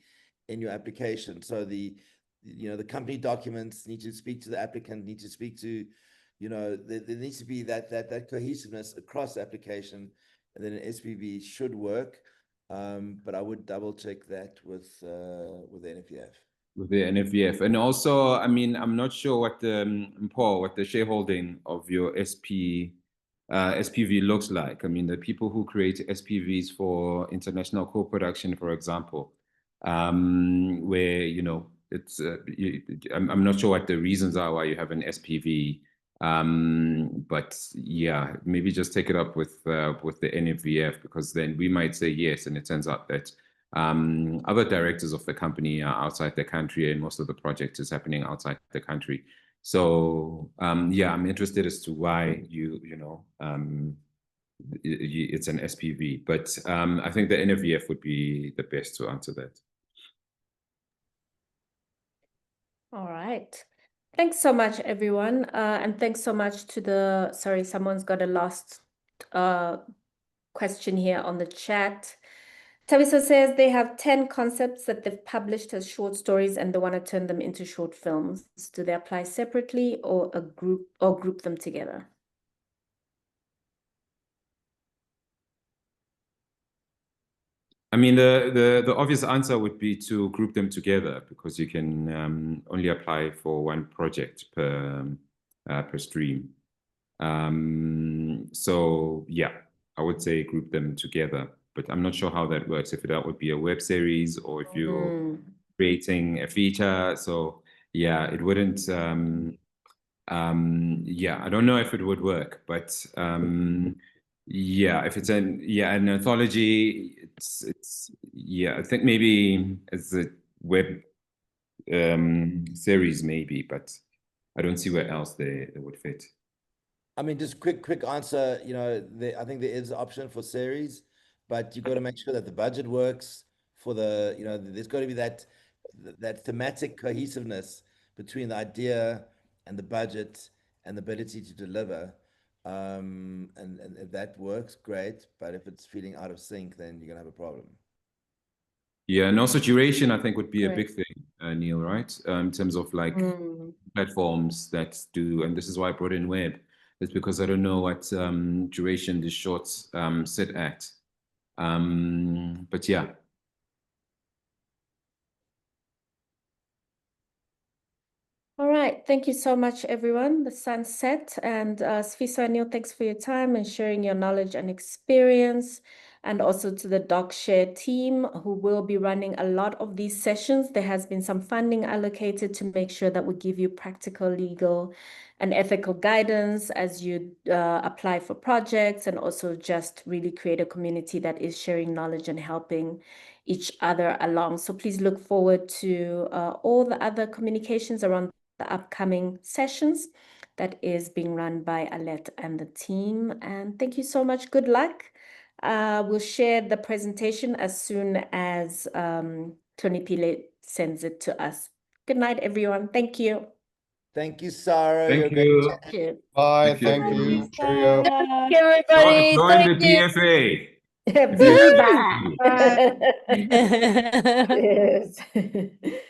in your application. So the company documents need to speak to the applicant, need to speak to, you know, there needs to be that cohesiveness across the application, and then an SPV should work. But I would double check that with the Nfvf. With the Nfvf. And also, I mean, I'm not sure what the shareholding of your SPV looks like. I mean, the people who create SPVs for international co-production, for example, where, you know, it's I'm not sure what the reasons are why you have an SPV. But yeah, maybe just take it up with the Nfvf, because then we might say yes, and it turns out that other directors of the company are outside the country, and most of the project is happening outside the country. So yeah, I'm interested as to why it's an SPV, but I think the Nfvf would be the best to answer that. All right. Thanks so much, everyone. And thanks so much to sorry, someone's got a last question here on the chat. Sifiso says they have 10 concepts that they've published as short stories and they want to turn them into short films. Do they apply separately or group them together? I mean, the obvious answer would be to group them together, because you can only apply for one project per stream. So yeah, I would say group them together, but I'm not sure how that works, if that would be a web series or if you're creating a feature. So yeah, it wouldn't, yeah, I don't know if it would work, but yeah, if it's an anthology, it's yeah, I think maybe as a web series maybe, but I don't see where else they would fit. I mean, just quick answer, you know, I think there is an option for series, but you've got to make sure that the budget works for the, you know, there's got to be that thematic cohesiveness between the idea and the budget and the ability to deliver. And if that works, great. But if it's feeling out of sync, then you're gonna have a problem. Yeah, and also duration, I think, would be a big thing. Neil, right? In terms of like platforms that do, and this is why I brought in web. It's because I don't know what duration the shorts sit at. But yeah. All right, thank you so much, everyone. The sun's set, and Sifiso and Neil, thanks for your time and sharing your knowledge and experience, and also to the DocShare team who will be running a lot of these sessions. There has been some funding allocated to make sure that we give you practical, legal, and ethical guidance as you apply for projects, and also just really create a community that is sharing knowledge and helping each other along. So please look forward to all the other communications around the upcoming sessions that is being run by Alet and the team. And thank you so much. Good luck. We'll share the presentation as soon as Hlonipile sends it to us. Good night, everyone. Thank you. Thank you, Sarah. Thank You're you. Cheers. Bye. Thank you. Thank you. Cheerio. Thank you, everybody. Join Thank the you. DFA. Viva! Bye. Yes.